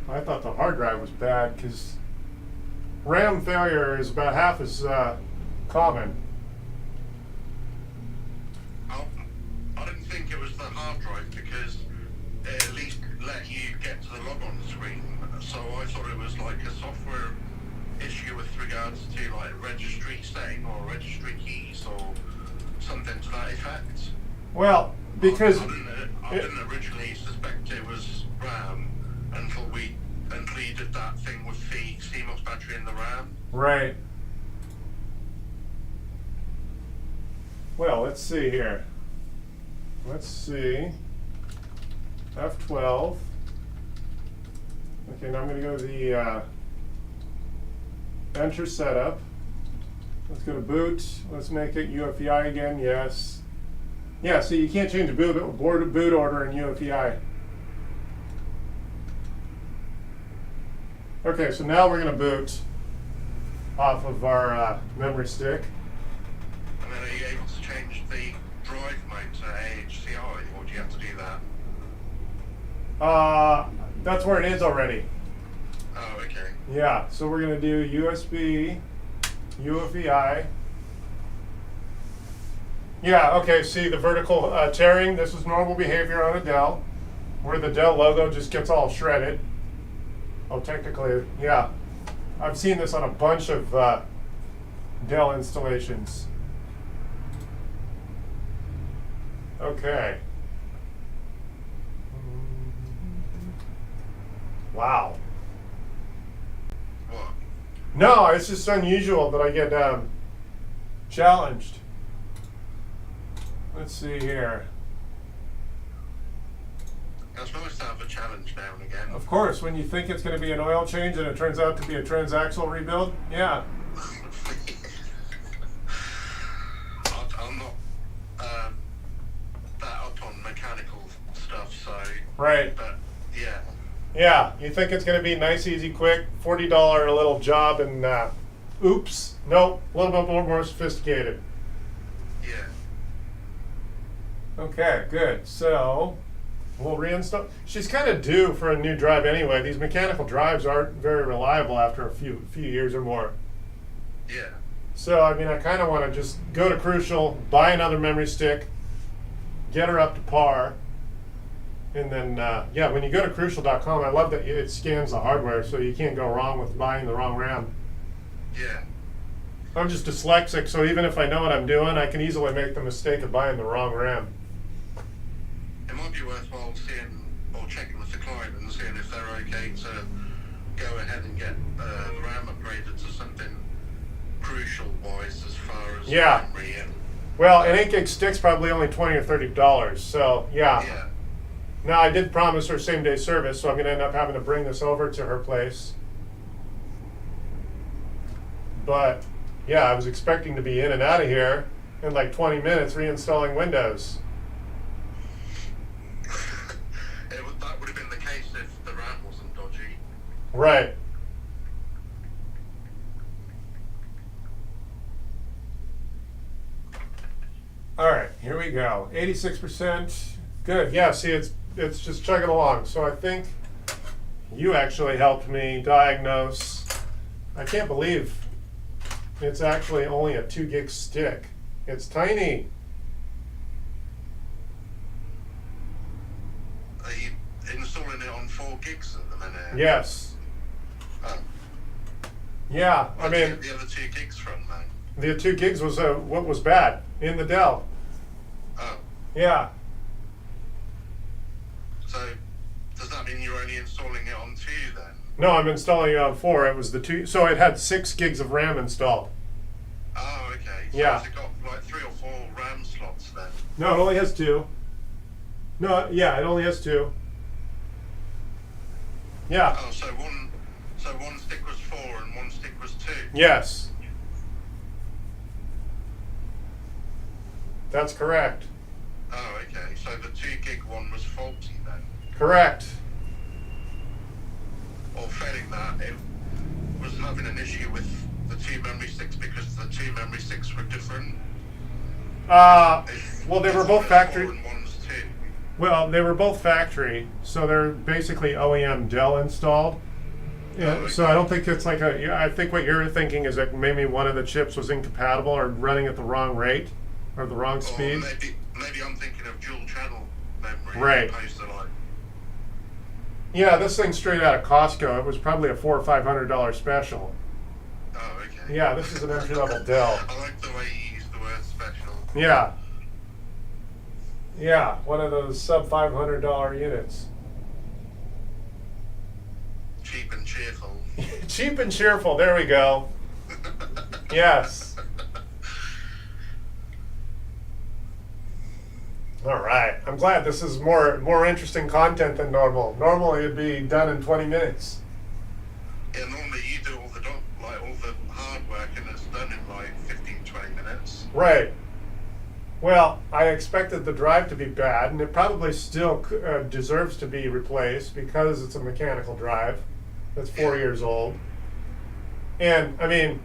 I thought the hard drive was bad because RAM failure is about half as common. I didn't think it was the hard drive because it at least let you get to the logon screen. So I thought it was like a software issue with regards to like registry setting or registry keys or something to that effect. Well, because I didn't originally suspect it was RAM until you did that thing with the CMOS battery in the RAM. right. Well, let's see here. Let's see. F12. Okay, now I'm going to go to the enter setup. Let's go to boot. Let's make it UFEI again. Yes. Yeah, so you can't change the boot order in UFEI. Okay, so now we're going to boot off of our memory stick. And then are you able to change the drive mode to AHCI, or do you have to do that? That's where it is already. Oh, okay. Yeah, so we're going to do USB, UFEI. Yeah, okay, see the vertical tearing? This is normal behavior on a Dell, where the Dell logo just gets all shredded. Oh, technically, yeah. I've seen this on a bunch of Dell installations. Okay. Wow. What? No, it's just unusual that I get challenged. Let's see here. It's nice to have a challenge now and again. Of course, when you think it's going to be an oil change and it turns out to be a transaxle rebuild, yeah. I'm not that up on mechanical stuff, so. Right. But yeah. Yeah, you think it's going to be nice, easy, quick, $40 a little job, and oops, nope, a little bit more sophisticated. Yeah. Okay, good. So we'll reinstall. She's kind of due for a new drive anyway. These mechanical drives aren't very reliable after a few years or more. Yeah. So I mean, I kind of want to just go to Crucial, buy another memory stick, get her up to par, and then yeah, when you go to Crucial.com, I love that it scans the hardware, so you can't go wrong with buying the wrong RAM. Yeah. I'm just dyslexic, so even if I know what I'm doing, I can easily make the mistake of buying the wrong RAM. It might be worthwhile seeing or checking with the client and seeing if they're okay to go ahead and get the RAM upgraded to something crucial wise as far as Yeah. memory and Well, an 8 gig stick's probably only $20 or $30, so yeah. yeah. Now I did promise her same day service, so I'm going to end up having to bring this over to her place. But yeah, I was expecting to be in and out of here in like 20 minutes reinstalling Windows. That would have been the case if the RAM wasn't dodgy. Right. All right, here we go. 86%. Good. Yeah, see, it's just chugging along. So I think you actually helped me diagnose. I can't believe it's actually only a 2 gig stick. It's tiny. Are you installing it on 4 gigs at the minute? Yes. Oh. Yeah, I Where'd you mean, get the other 2 gigs from, man? the 2 gigs was what was bad in the Dell. Oh. Yeah. So, does that that mean you're only installing it on 2 then? No, I'm installing it on 4. It was the 2, so it had 6 gigs of RAM installed. Oh, okay. So Yeah. has it got like 3 or 4 RAM slots then? No, it only has 2. No, yeah, it only has 2. Yeah. Oh, so one stick was 4 and one stick was 2. Yes. That's correct. Oh, okay. So the 2 gig one was faulty then? Correct. Or failing that, it was having an issue with the 2 memory sticks because the 2 memory sticks were different. Well, they were both factory. 4 and one's 2. Well, they were both factory, so they're basically OEM Dell installed. Yeah, Oh, so I don't think it's like a. Yeah, I think what you're thinking is that maybe one of the chips was incompatible or running at the wrong rate or the wrong Or speed. maybe I'm thinking of dual channel memory Right. as opposed to like. Yeah, this thing's straight out of Costco. It was probably a $400 or $500 special. Oh, okay. Yeah, this is an entry level Dell. I like the way you use the word special. Yeah. Yeah, one of those sub $500 units. Cheap and cheerful. Cheap and cheerful. There we go. Yes. All right. I'm glad this is more interesting content than normal. Normally it'd be done in 20 minutes. Yeah, normally you do all the hard work and it's done in like 15-20 minutes. Right. Well, I expected the drive to be bad, and it probably still deserves to be replaced because it's a mechanical drive that's 4 years old. And I mean,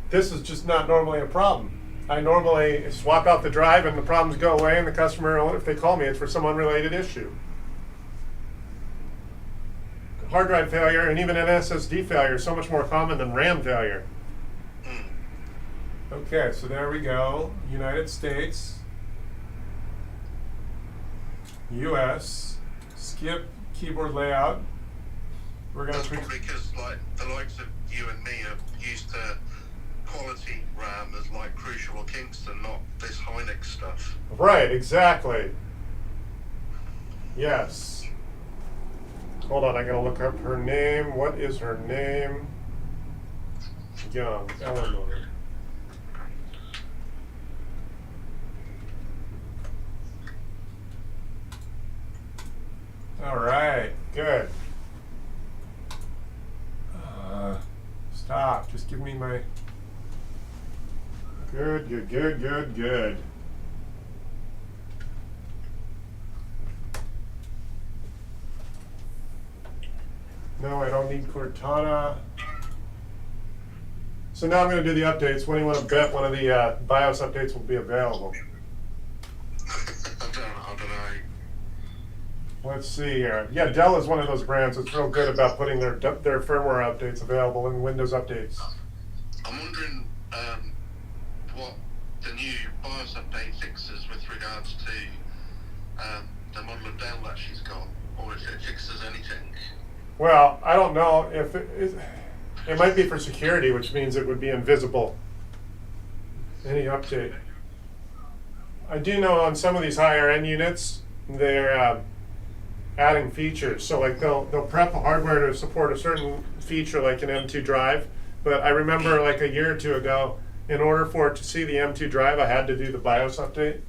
this is just not normally a problem. I normally swap out the drive and the problems go away, and the customer, if they call me, it's for some unrelated issue. Hard drive failure and even an SSD failure is so much more common than RAM failure. Okay, so there we go. United States, US, skip keyboard layout. We're gonna That's probably because like the likes of you and me are used to quality RAM as like Crucial or Kingston, not this Hynix stuff. Right, exactly. Yes. Hold on, I gotta look up her name. What is her name? Young, Eleanor. All right, good. Stop. Just give me my. Good, good, good, good, good. No, I don't need Cortana. So now I'm going to do the updates. When do you want to bet one of the BIOS updates will be available? I don't know. Let's see here. Yeah, Dell is one of those brands that's real good about putting their firmware updates available in Windows updates. I'm wondering what the new BIOS update fixes with regards to the model of Dell that she's got, or if it fixes anything. Well, I don't know if it might be for security, which means it would be invisible. Any update. I do know on some of these higher end units, they're adding features. So like they'll prep the hardware to support a certain feature like an M2 drive. But I remember like a year or two ago, in order for it to see the M2 drive, I had to do the BIOS update.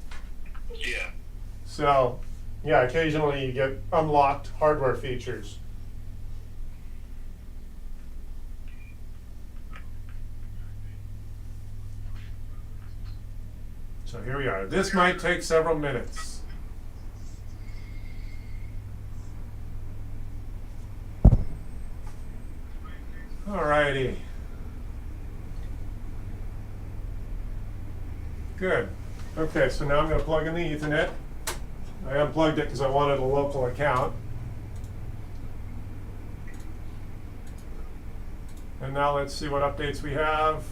Yeah. So yeah, occasionally you get unlocked hardware features. So here we are. This might take several minutes. Alrighty. Good. Okay, so now I'm going to plug in the Ethernet. I unplugged it because I wanted a local account. And now let's see what updates we have.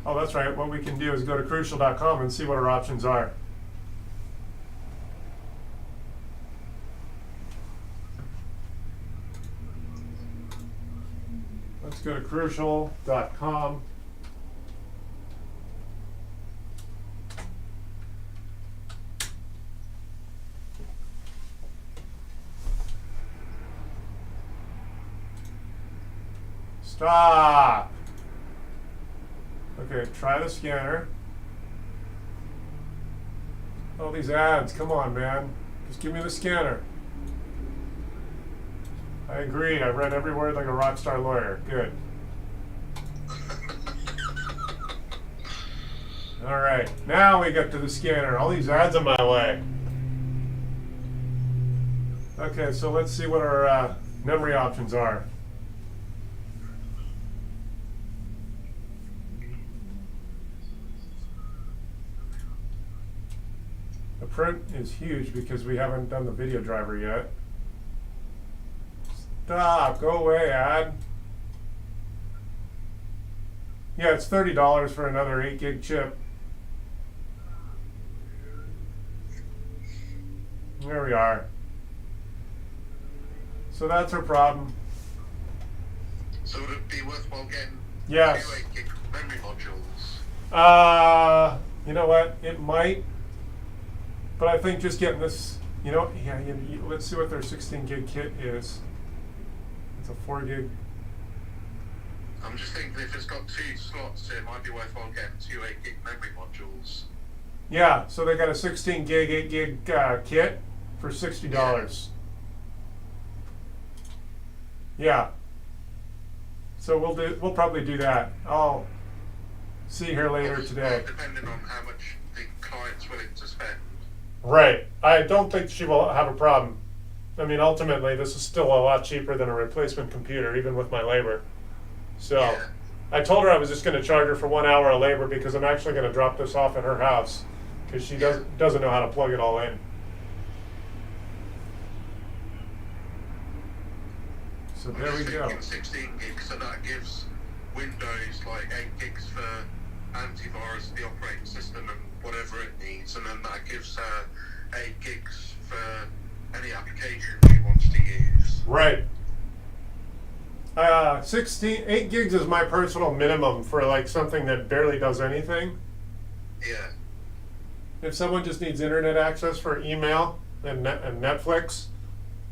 Oh, that's right. What we can do is go to crucial.com and see what our options are. Let's go to crucial.com. Stop. Okay, try the scanner. Oh, these ads. Come on, man. Just give me the scanner. I agree. I read every word like a rock star lawyer. Good. All right. Now we get to the scanner. All these ads in my way. Okay, so let's see what our memory options are. The print is huge because we haven't done the video driver yet. Stop, go away, ad. Yeah, it's $30 for another 8 gig chip. There we are. So that's our problem. So would it be worthwhile getting Yes. 2 8 gig memory modules? You know what? It might. But I think just getting this, let's see what their 16 gig kit is. It's a 4 gig. I'm just thinking if it's got 2 slots, it might be worthwhile getting 2 8 gig memory modules. Yeah, so they got a 16 gig, 8 gig kit for $60. Yeah. So we'll probably do that. I'll see her later today. Depending on how much the client's willing to spend. Right. I don't think she will have a problem. I mean, ultimately, this is still a lot cheaper than a replacement computer, even with my labor. So Yeah. I told her I was just going to charge her for 1 hour of labor because I'm actually going to drop this off at her house because she doesn't know how to plug it all in. So there we go. 16 gigs, so that gives Windows like 8 gigs for antivirus, the operating system, and whatever it needs, and then that gives her 8 gigs for any application she wants to use. Right. 8 gigs is my personal minimum for like something that barely does anything. Yeah. If someone just needs internet access for email and Netflix,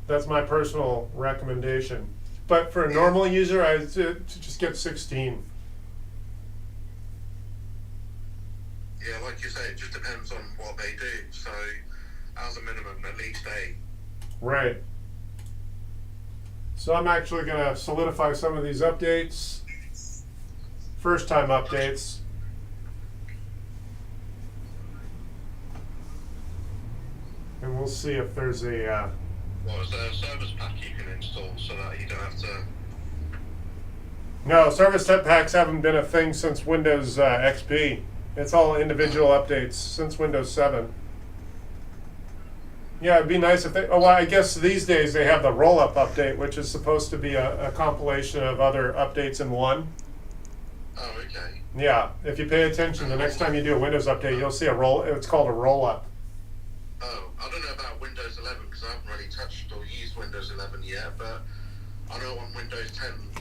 that's my personal recommendation. But for a normal user, I just get 16. Yeah, like you say, it just depends on what they do. So, as a minimum, at least 8. Right. So I'm actually going to solidify some of these updates. First time updates. And we'll see if there's a... What, is there a service pack you can install so that you don't have to... No, service packs haven't been a thing since Windows XP. It's all individual updates since Windows 7. Yeah, it'd be nice if they... Oh, well, I guess these days they have the roll-up update, which is supposed to be a compilation of other updates in one. Oh, okay. Yeah, if you pay attention, the next time you do a Windows update, you'll see it's called a roll-up. Oh, I don't know about Windows 11 because I haven't really touched or used Windows 11 yet, but I know on Windows 10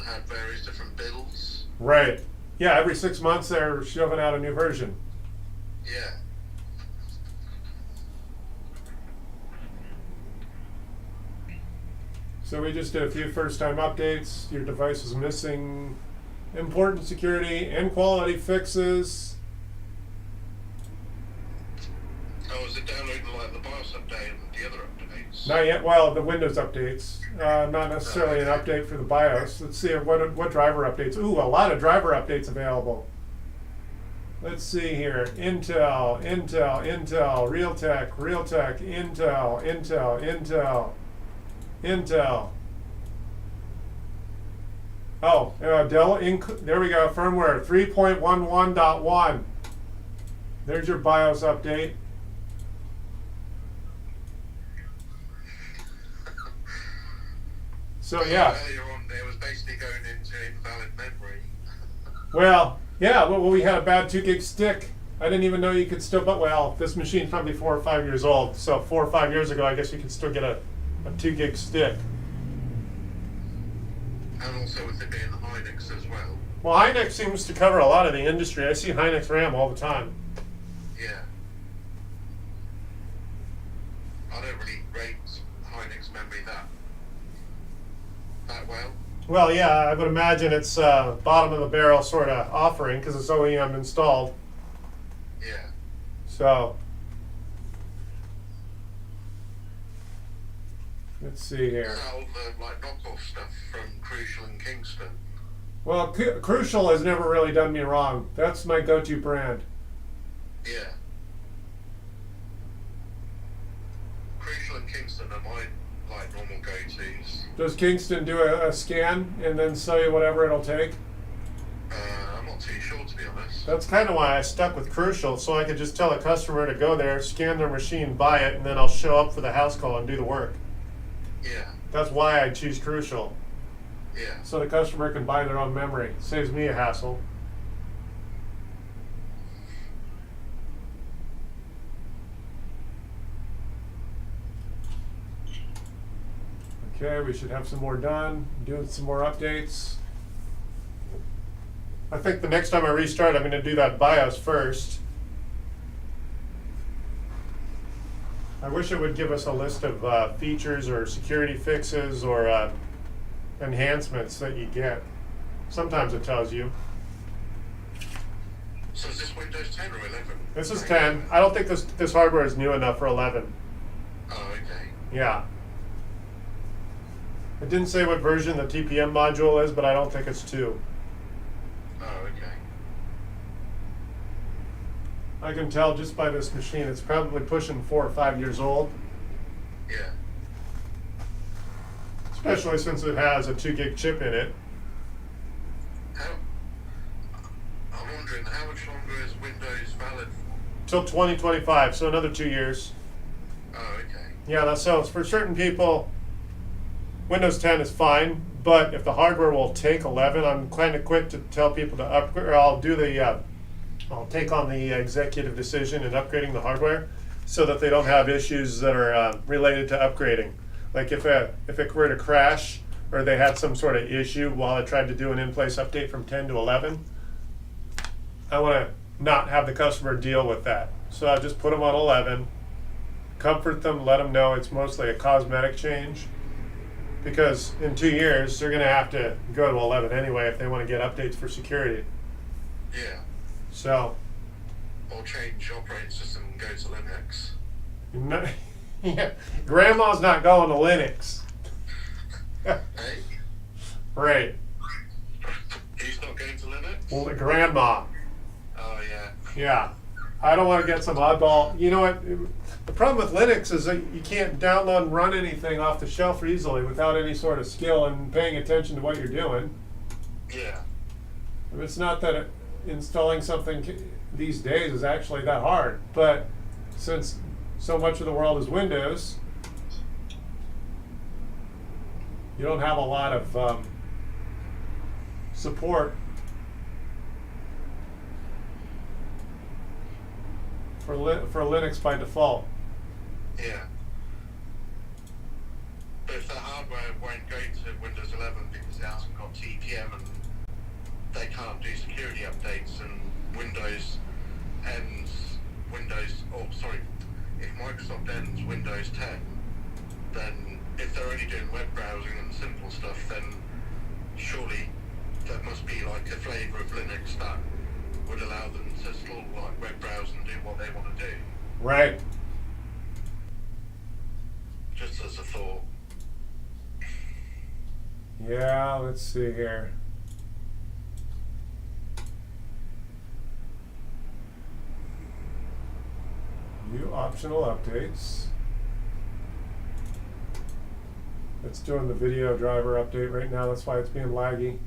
had various different builds. Right. Yeah, every 6 months they're shoving out a new version. Yeah. So we just did a few first-time updates. Your device is missing important security and quality fixes. Oh, is it downloading like the BIOS update and the other updates? Not yet. Well, the Windows updates. Not necessarily an update for the BIOS. Let's see what driver updates. Ooh, a lot of driver updates available. Let's see here. Intel, Realtek, Intel. Oh, Dell, there we go, firmware 3.11.1. There's your BIOS update. So yeah. Earlier on, it was basically going into invalid memory. Well, yeah, well, we had a bad 2 gig stick. I didn't even know you could still, but well, this machine's probably 4 or 5 years old. So 4 or 5 years ago, I guess you could still get a 2 gig stick. And also with it being Hynix as well. Well, Hynix seems to cover a lot of the industry. I see Hynix RAM all the time. Yeah. I don't really rate Hynix memory that well. Well, yeah, I would imagine it's bottom of the barrel sort of offering because it's OEM installed. Yeah. So let's see here. Is that all the like knockoff stuff from Crucial and Kingston? Well, Crucial has never really done me wrong. That's my go-to brand. Yeah. Crucial and Kingston are my like normal go-tos. Does Kingston do a scan and then sell you whatever it'll take? I'm not too sure, to be honest. That's kind of why I stuck with Crucial, so I could just tell a customer to go there, scan their machine, buy it, and then I'll show up for the house call and do the work. Yeah. That's why I choose Crucial. Yeah. So the customer can buy their own memory. Saves me a hassle. Okay, we should have some more done. Doing some more updates. I think the next time I restart, I'm going to do that BIOS first. I wish it would give us a list of features or security fixes or enhancements that you get. Sometimes it tells you. So is this Windows 10 or 11? This is 10. I don't think this hardware is new enough for 11. Oh, okay. Yeah. It didn't say what version the TPM module is, but I don't think it's 2. Oh, okay. I can tell just by this machine, it's probably pushing 4 or 5 years old. Yeah. Especially since it has a 2 gig chip in it. I'm wondering, how much longer is Windows valid for? Till 2025, so another 2 years. Oh, okay. Yeah, that sells. For certain people, Windows 10 is fine, but if the hardware will take 11, I'm kind of quick to tell people to upgrade, or I'll take on the executive decision in upgrading the hardware so that they don't have issues that are related to upgrading. Like if it were to crash or they had some sort of issue while I tried to do an in-place update from 10 to 11, I want to not have the customer deal with that. So I'll just put them on 11, comfort them, let them know it's mostly a cosmetic change. Because in 2 years, they're going to have to go to 11 anyway if they want to get updates for security. Yeah. So, Or change operating system and go to Linux. yeah, Grandma's not going to Linux. Hey? Right. Who's not going to Linux? Well, the grandma. Oh, yeah. Yeah. I don't want to get some oddball. You know what? The problem with Linux is that you can't download and run anything off the shelf easily without any sort of skill and paying attention to what you're doing. Yeah. It's not that installing something these days is actually that hard, but since so much of the world is Windows, you don't have a lot of support for Linux by default. Yeah. But if the hardware won't go to Windows 11 because it hasn't got TPM and they can't do security updates, and Windows ends if Microsoft ends Windows 10, then if they're only doing web browsing and simple stuff, then surely there must be like a flavor of Linux that would allow them to still like web browse and do what they want to do. Right. Just as a thought. Yeah, let's see here. View optional updates. It's doing the video driver update right now, that's why it's being laggy.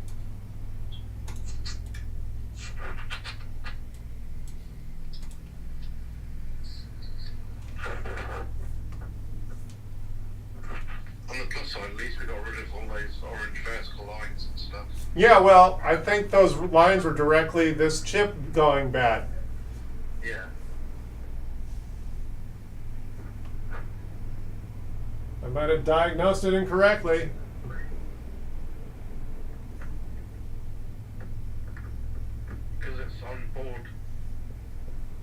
On the plus side, at least we got rid of all those orange vertical lines and stuff. Yeah, well, I think those lines were directly this chip going bad. Yeah. I might have diagnosed it incorrectly. Because it's on board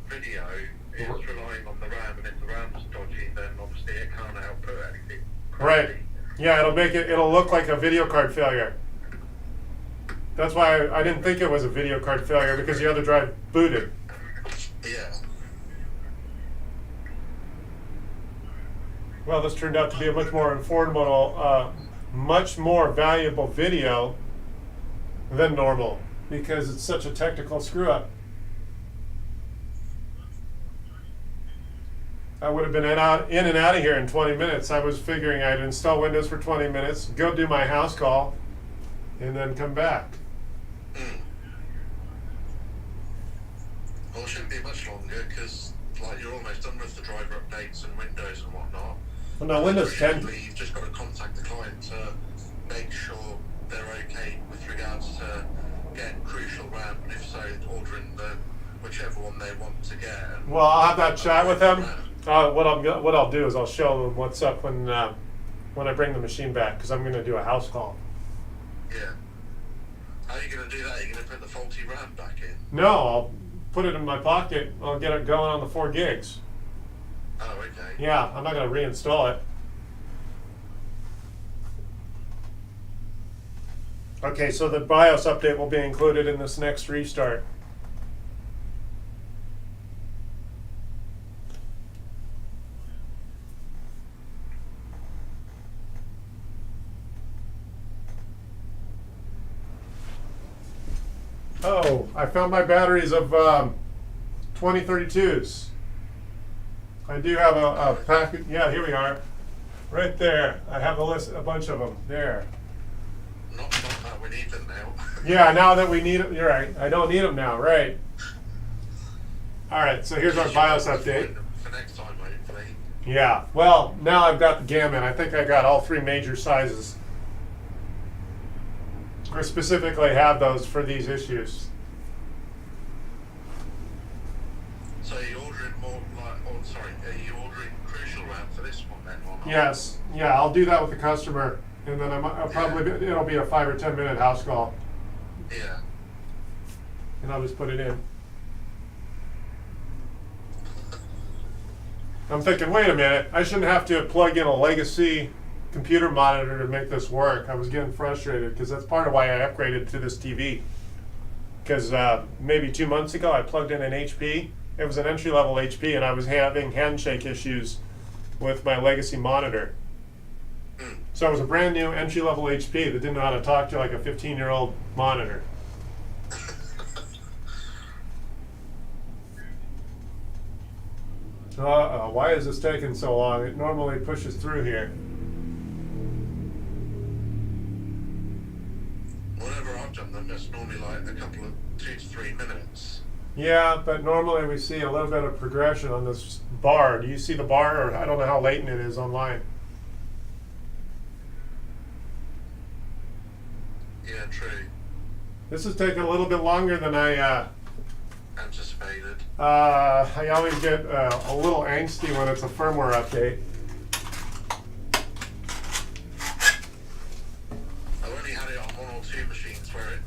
video, it's relying on the RAM, and if the RAM's dodgy, then obviously it can't output anything. Right. Yeah, it'll look like a video card failure. That's why I didn't think it was a video card failure because the other drive booted. Yeah. Well, this turned out to be a much more affordable, much more valuable video than normal because it's such a technical screw up. I would have been in and out of here in 20 minutes. I was figuring I'd install Windows for 20 minutes, go do my house call, and then come back. Well, it shouldn't be much longer because like you're almost done with the driver updates and Windows and whatnot. Well, no, Windows 10. You've just got to contact the client to make sure they're okay with regards to getting Crucial RAM, and if so, ordering the whichever one they want to get. Well, I'll have that chat with them. What I'll do is I'll show them what's up when I bring the machine back because I'm going to do a house call. Yeah. How are you going to do that? Are you going to put the faulty RAM back in? No, I'll put it in my pocket. I'll get it going on the 4 gigs. Oh, okay. Yeah, I'm not going to reinstall it. Okay, so the BIOS update will be included in this next restart. Oh, I found my batteries of 2032s. I do have a packet. Yeah, here we are. Right there. I have a bunch of them. There. Not that we need them now. Yeah, now that we need them. You're right. I don't need them now. Right. All right, so here's our BIOS update. For next time, hopefully. Yeah, well, now I've got the gamut. I think I got all 3 major sizes. I specifically have those for these issues. So are you ordering more, are you ordering Crucial RAM for this one then, or not? Yes, yeah, I'll do that with the customer, and then it'll be a 5 or 10 minute house call, Yeah. and I'll just put it in. I'm thinking, wait a minute, I shouldn't have to plug in a legacy computer monitor to make this work. I was getting frustrated because that's part of why I upgraded to this TV. Because maybe 2 months ago I plugged in an HP. It was an entry-level HP, and I was having handshake issues with my legacy monitor. So it was a brand new entry-level HP that didn't know how to talk to like a 15-year-old monitor. Uh-oh, why is this taking so long? It normally pushes through here. Whenever I've done them, it's normally like a couple of 2 to 3 minutes. Yeah, but normally we see a little bit of progression on this bar. Do you see the bar, or I don't know how latent it is online? Yeah, true. This is taking a little bit longer than I Anticipated. I always get a little angsty when it's a firmware update. I've only had it on 1 or 2 machines where it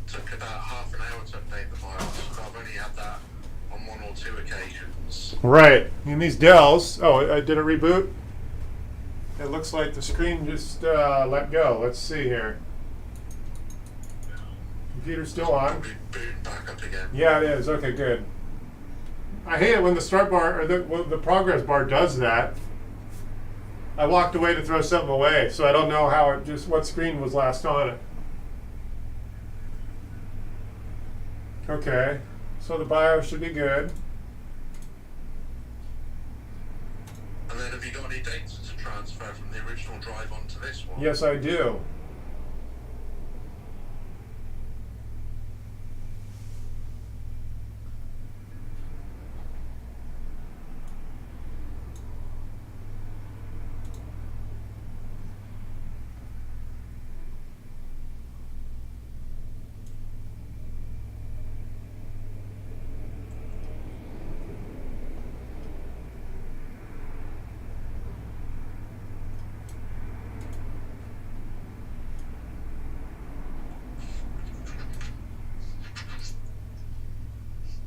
took about half an hour to update the BIOS, but I've only had that on 1 or 2 occasions. Right. In these Dells, did it reboot? It looks like the screen just let go. Let's see here. Computer's still on. Probably booting back up again. Yeah, it is. Okay, good. I hate it when the start bar or the progress bar does that. I walked away to throw something away, so I don't know what screen was last on it. Okay, so the BIOS should be good. And then have you got any data to transfer from the original drive onto this one? Yes, I do.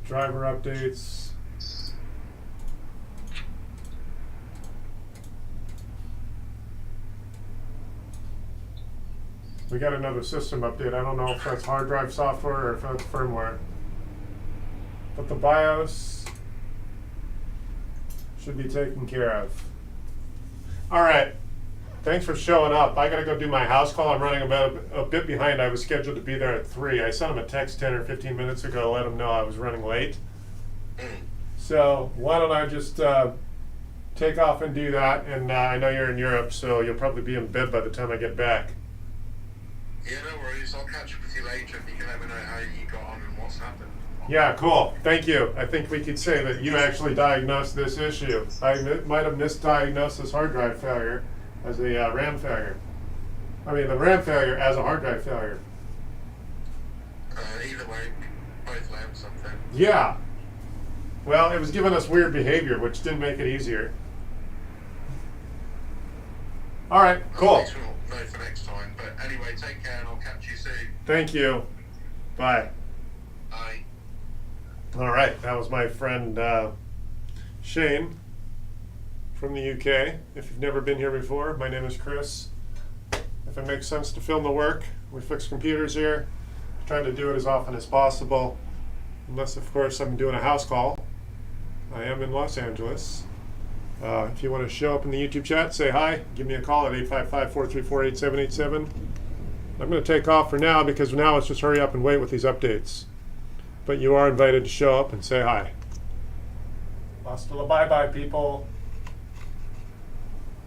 Driver updates. We got another system update. I don't know if that's hard drive software or if that's firmware. But the BIOS should be taken care of. All right. Thanks for showing up. I got to go do my house call. I'm running about a bit behind. I was scheduled to be there at 3. I sent him a text 10 or 15 minutes ago to let him know I was running late. So why don't I just take off and do that? And I know you're in Europe, so you'll probably be in bed by the time I get back. Yeah, no worries. I'll catch up with you later and you can let me know how you got on and what's happened. Yeah, cool. Thank you. I think we could say that you actually diagnosed this issue. I might have misdiagnosed this hard drive failure as a RAM failure. I mean, the RAM failure as a hard drive failure. Either way, both learn something. Yeah. Well, it was giving us weird behavior, which didn't make it easier. All right, cool. At least we'll know for next time. But anyway, take care and I'll catch you soon. Thank you. Bye. Bye. All right, that was my friend Shane from the UK. If you've never been here before, my name is Chris. If it makes sense to film the work, we fix computers here. Trying to do it as often as possible, unless of course I'm doing a house call. I am in Los Angeles. If you want to show up in the YouTube chat, say hi, give me a call at 855-434-8787. I'm going to take off for now because now it's just hurry up and wait with these updates. But you are invited to show up and say hi. Hasta la bye-bye, people.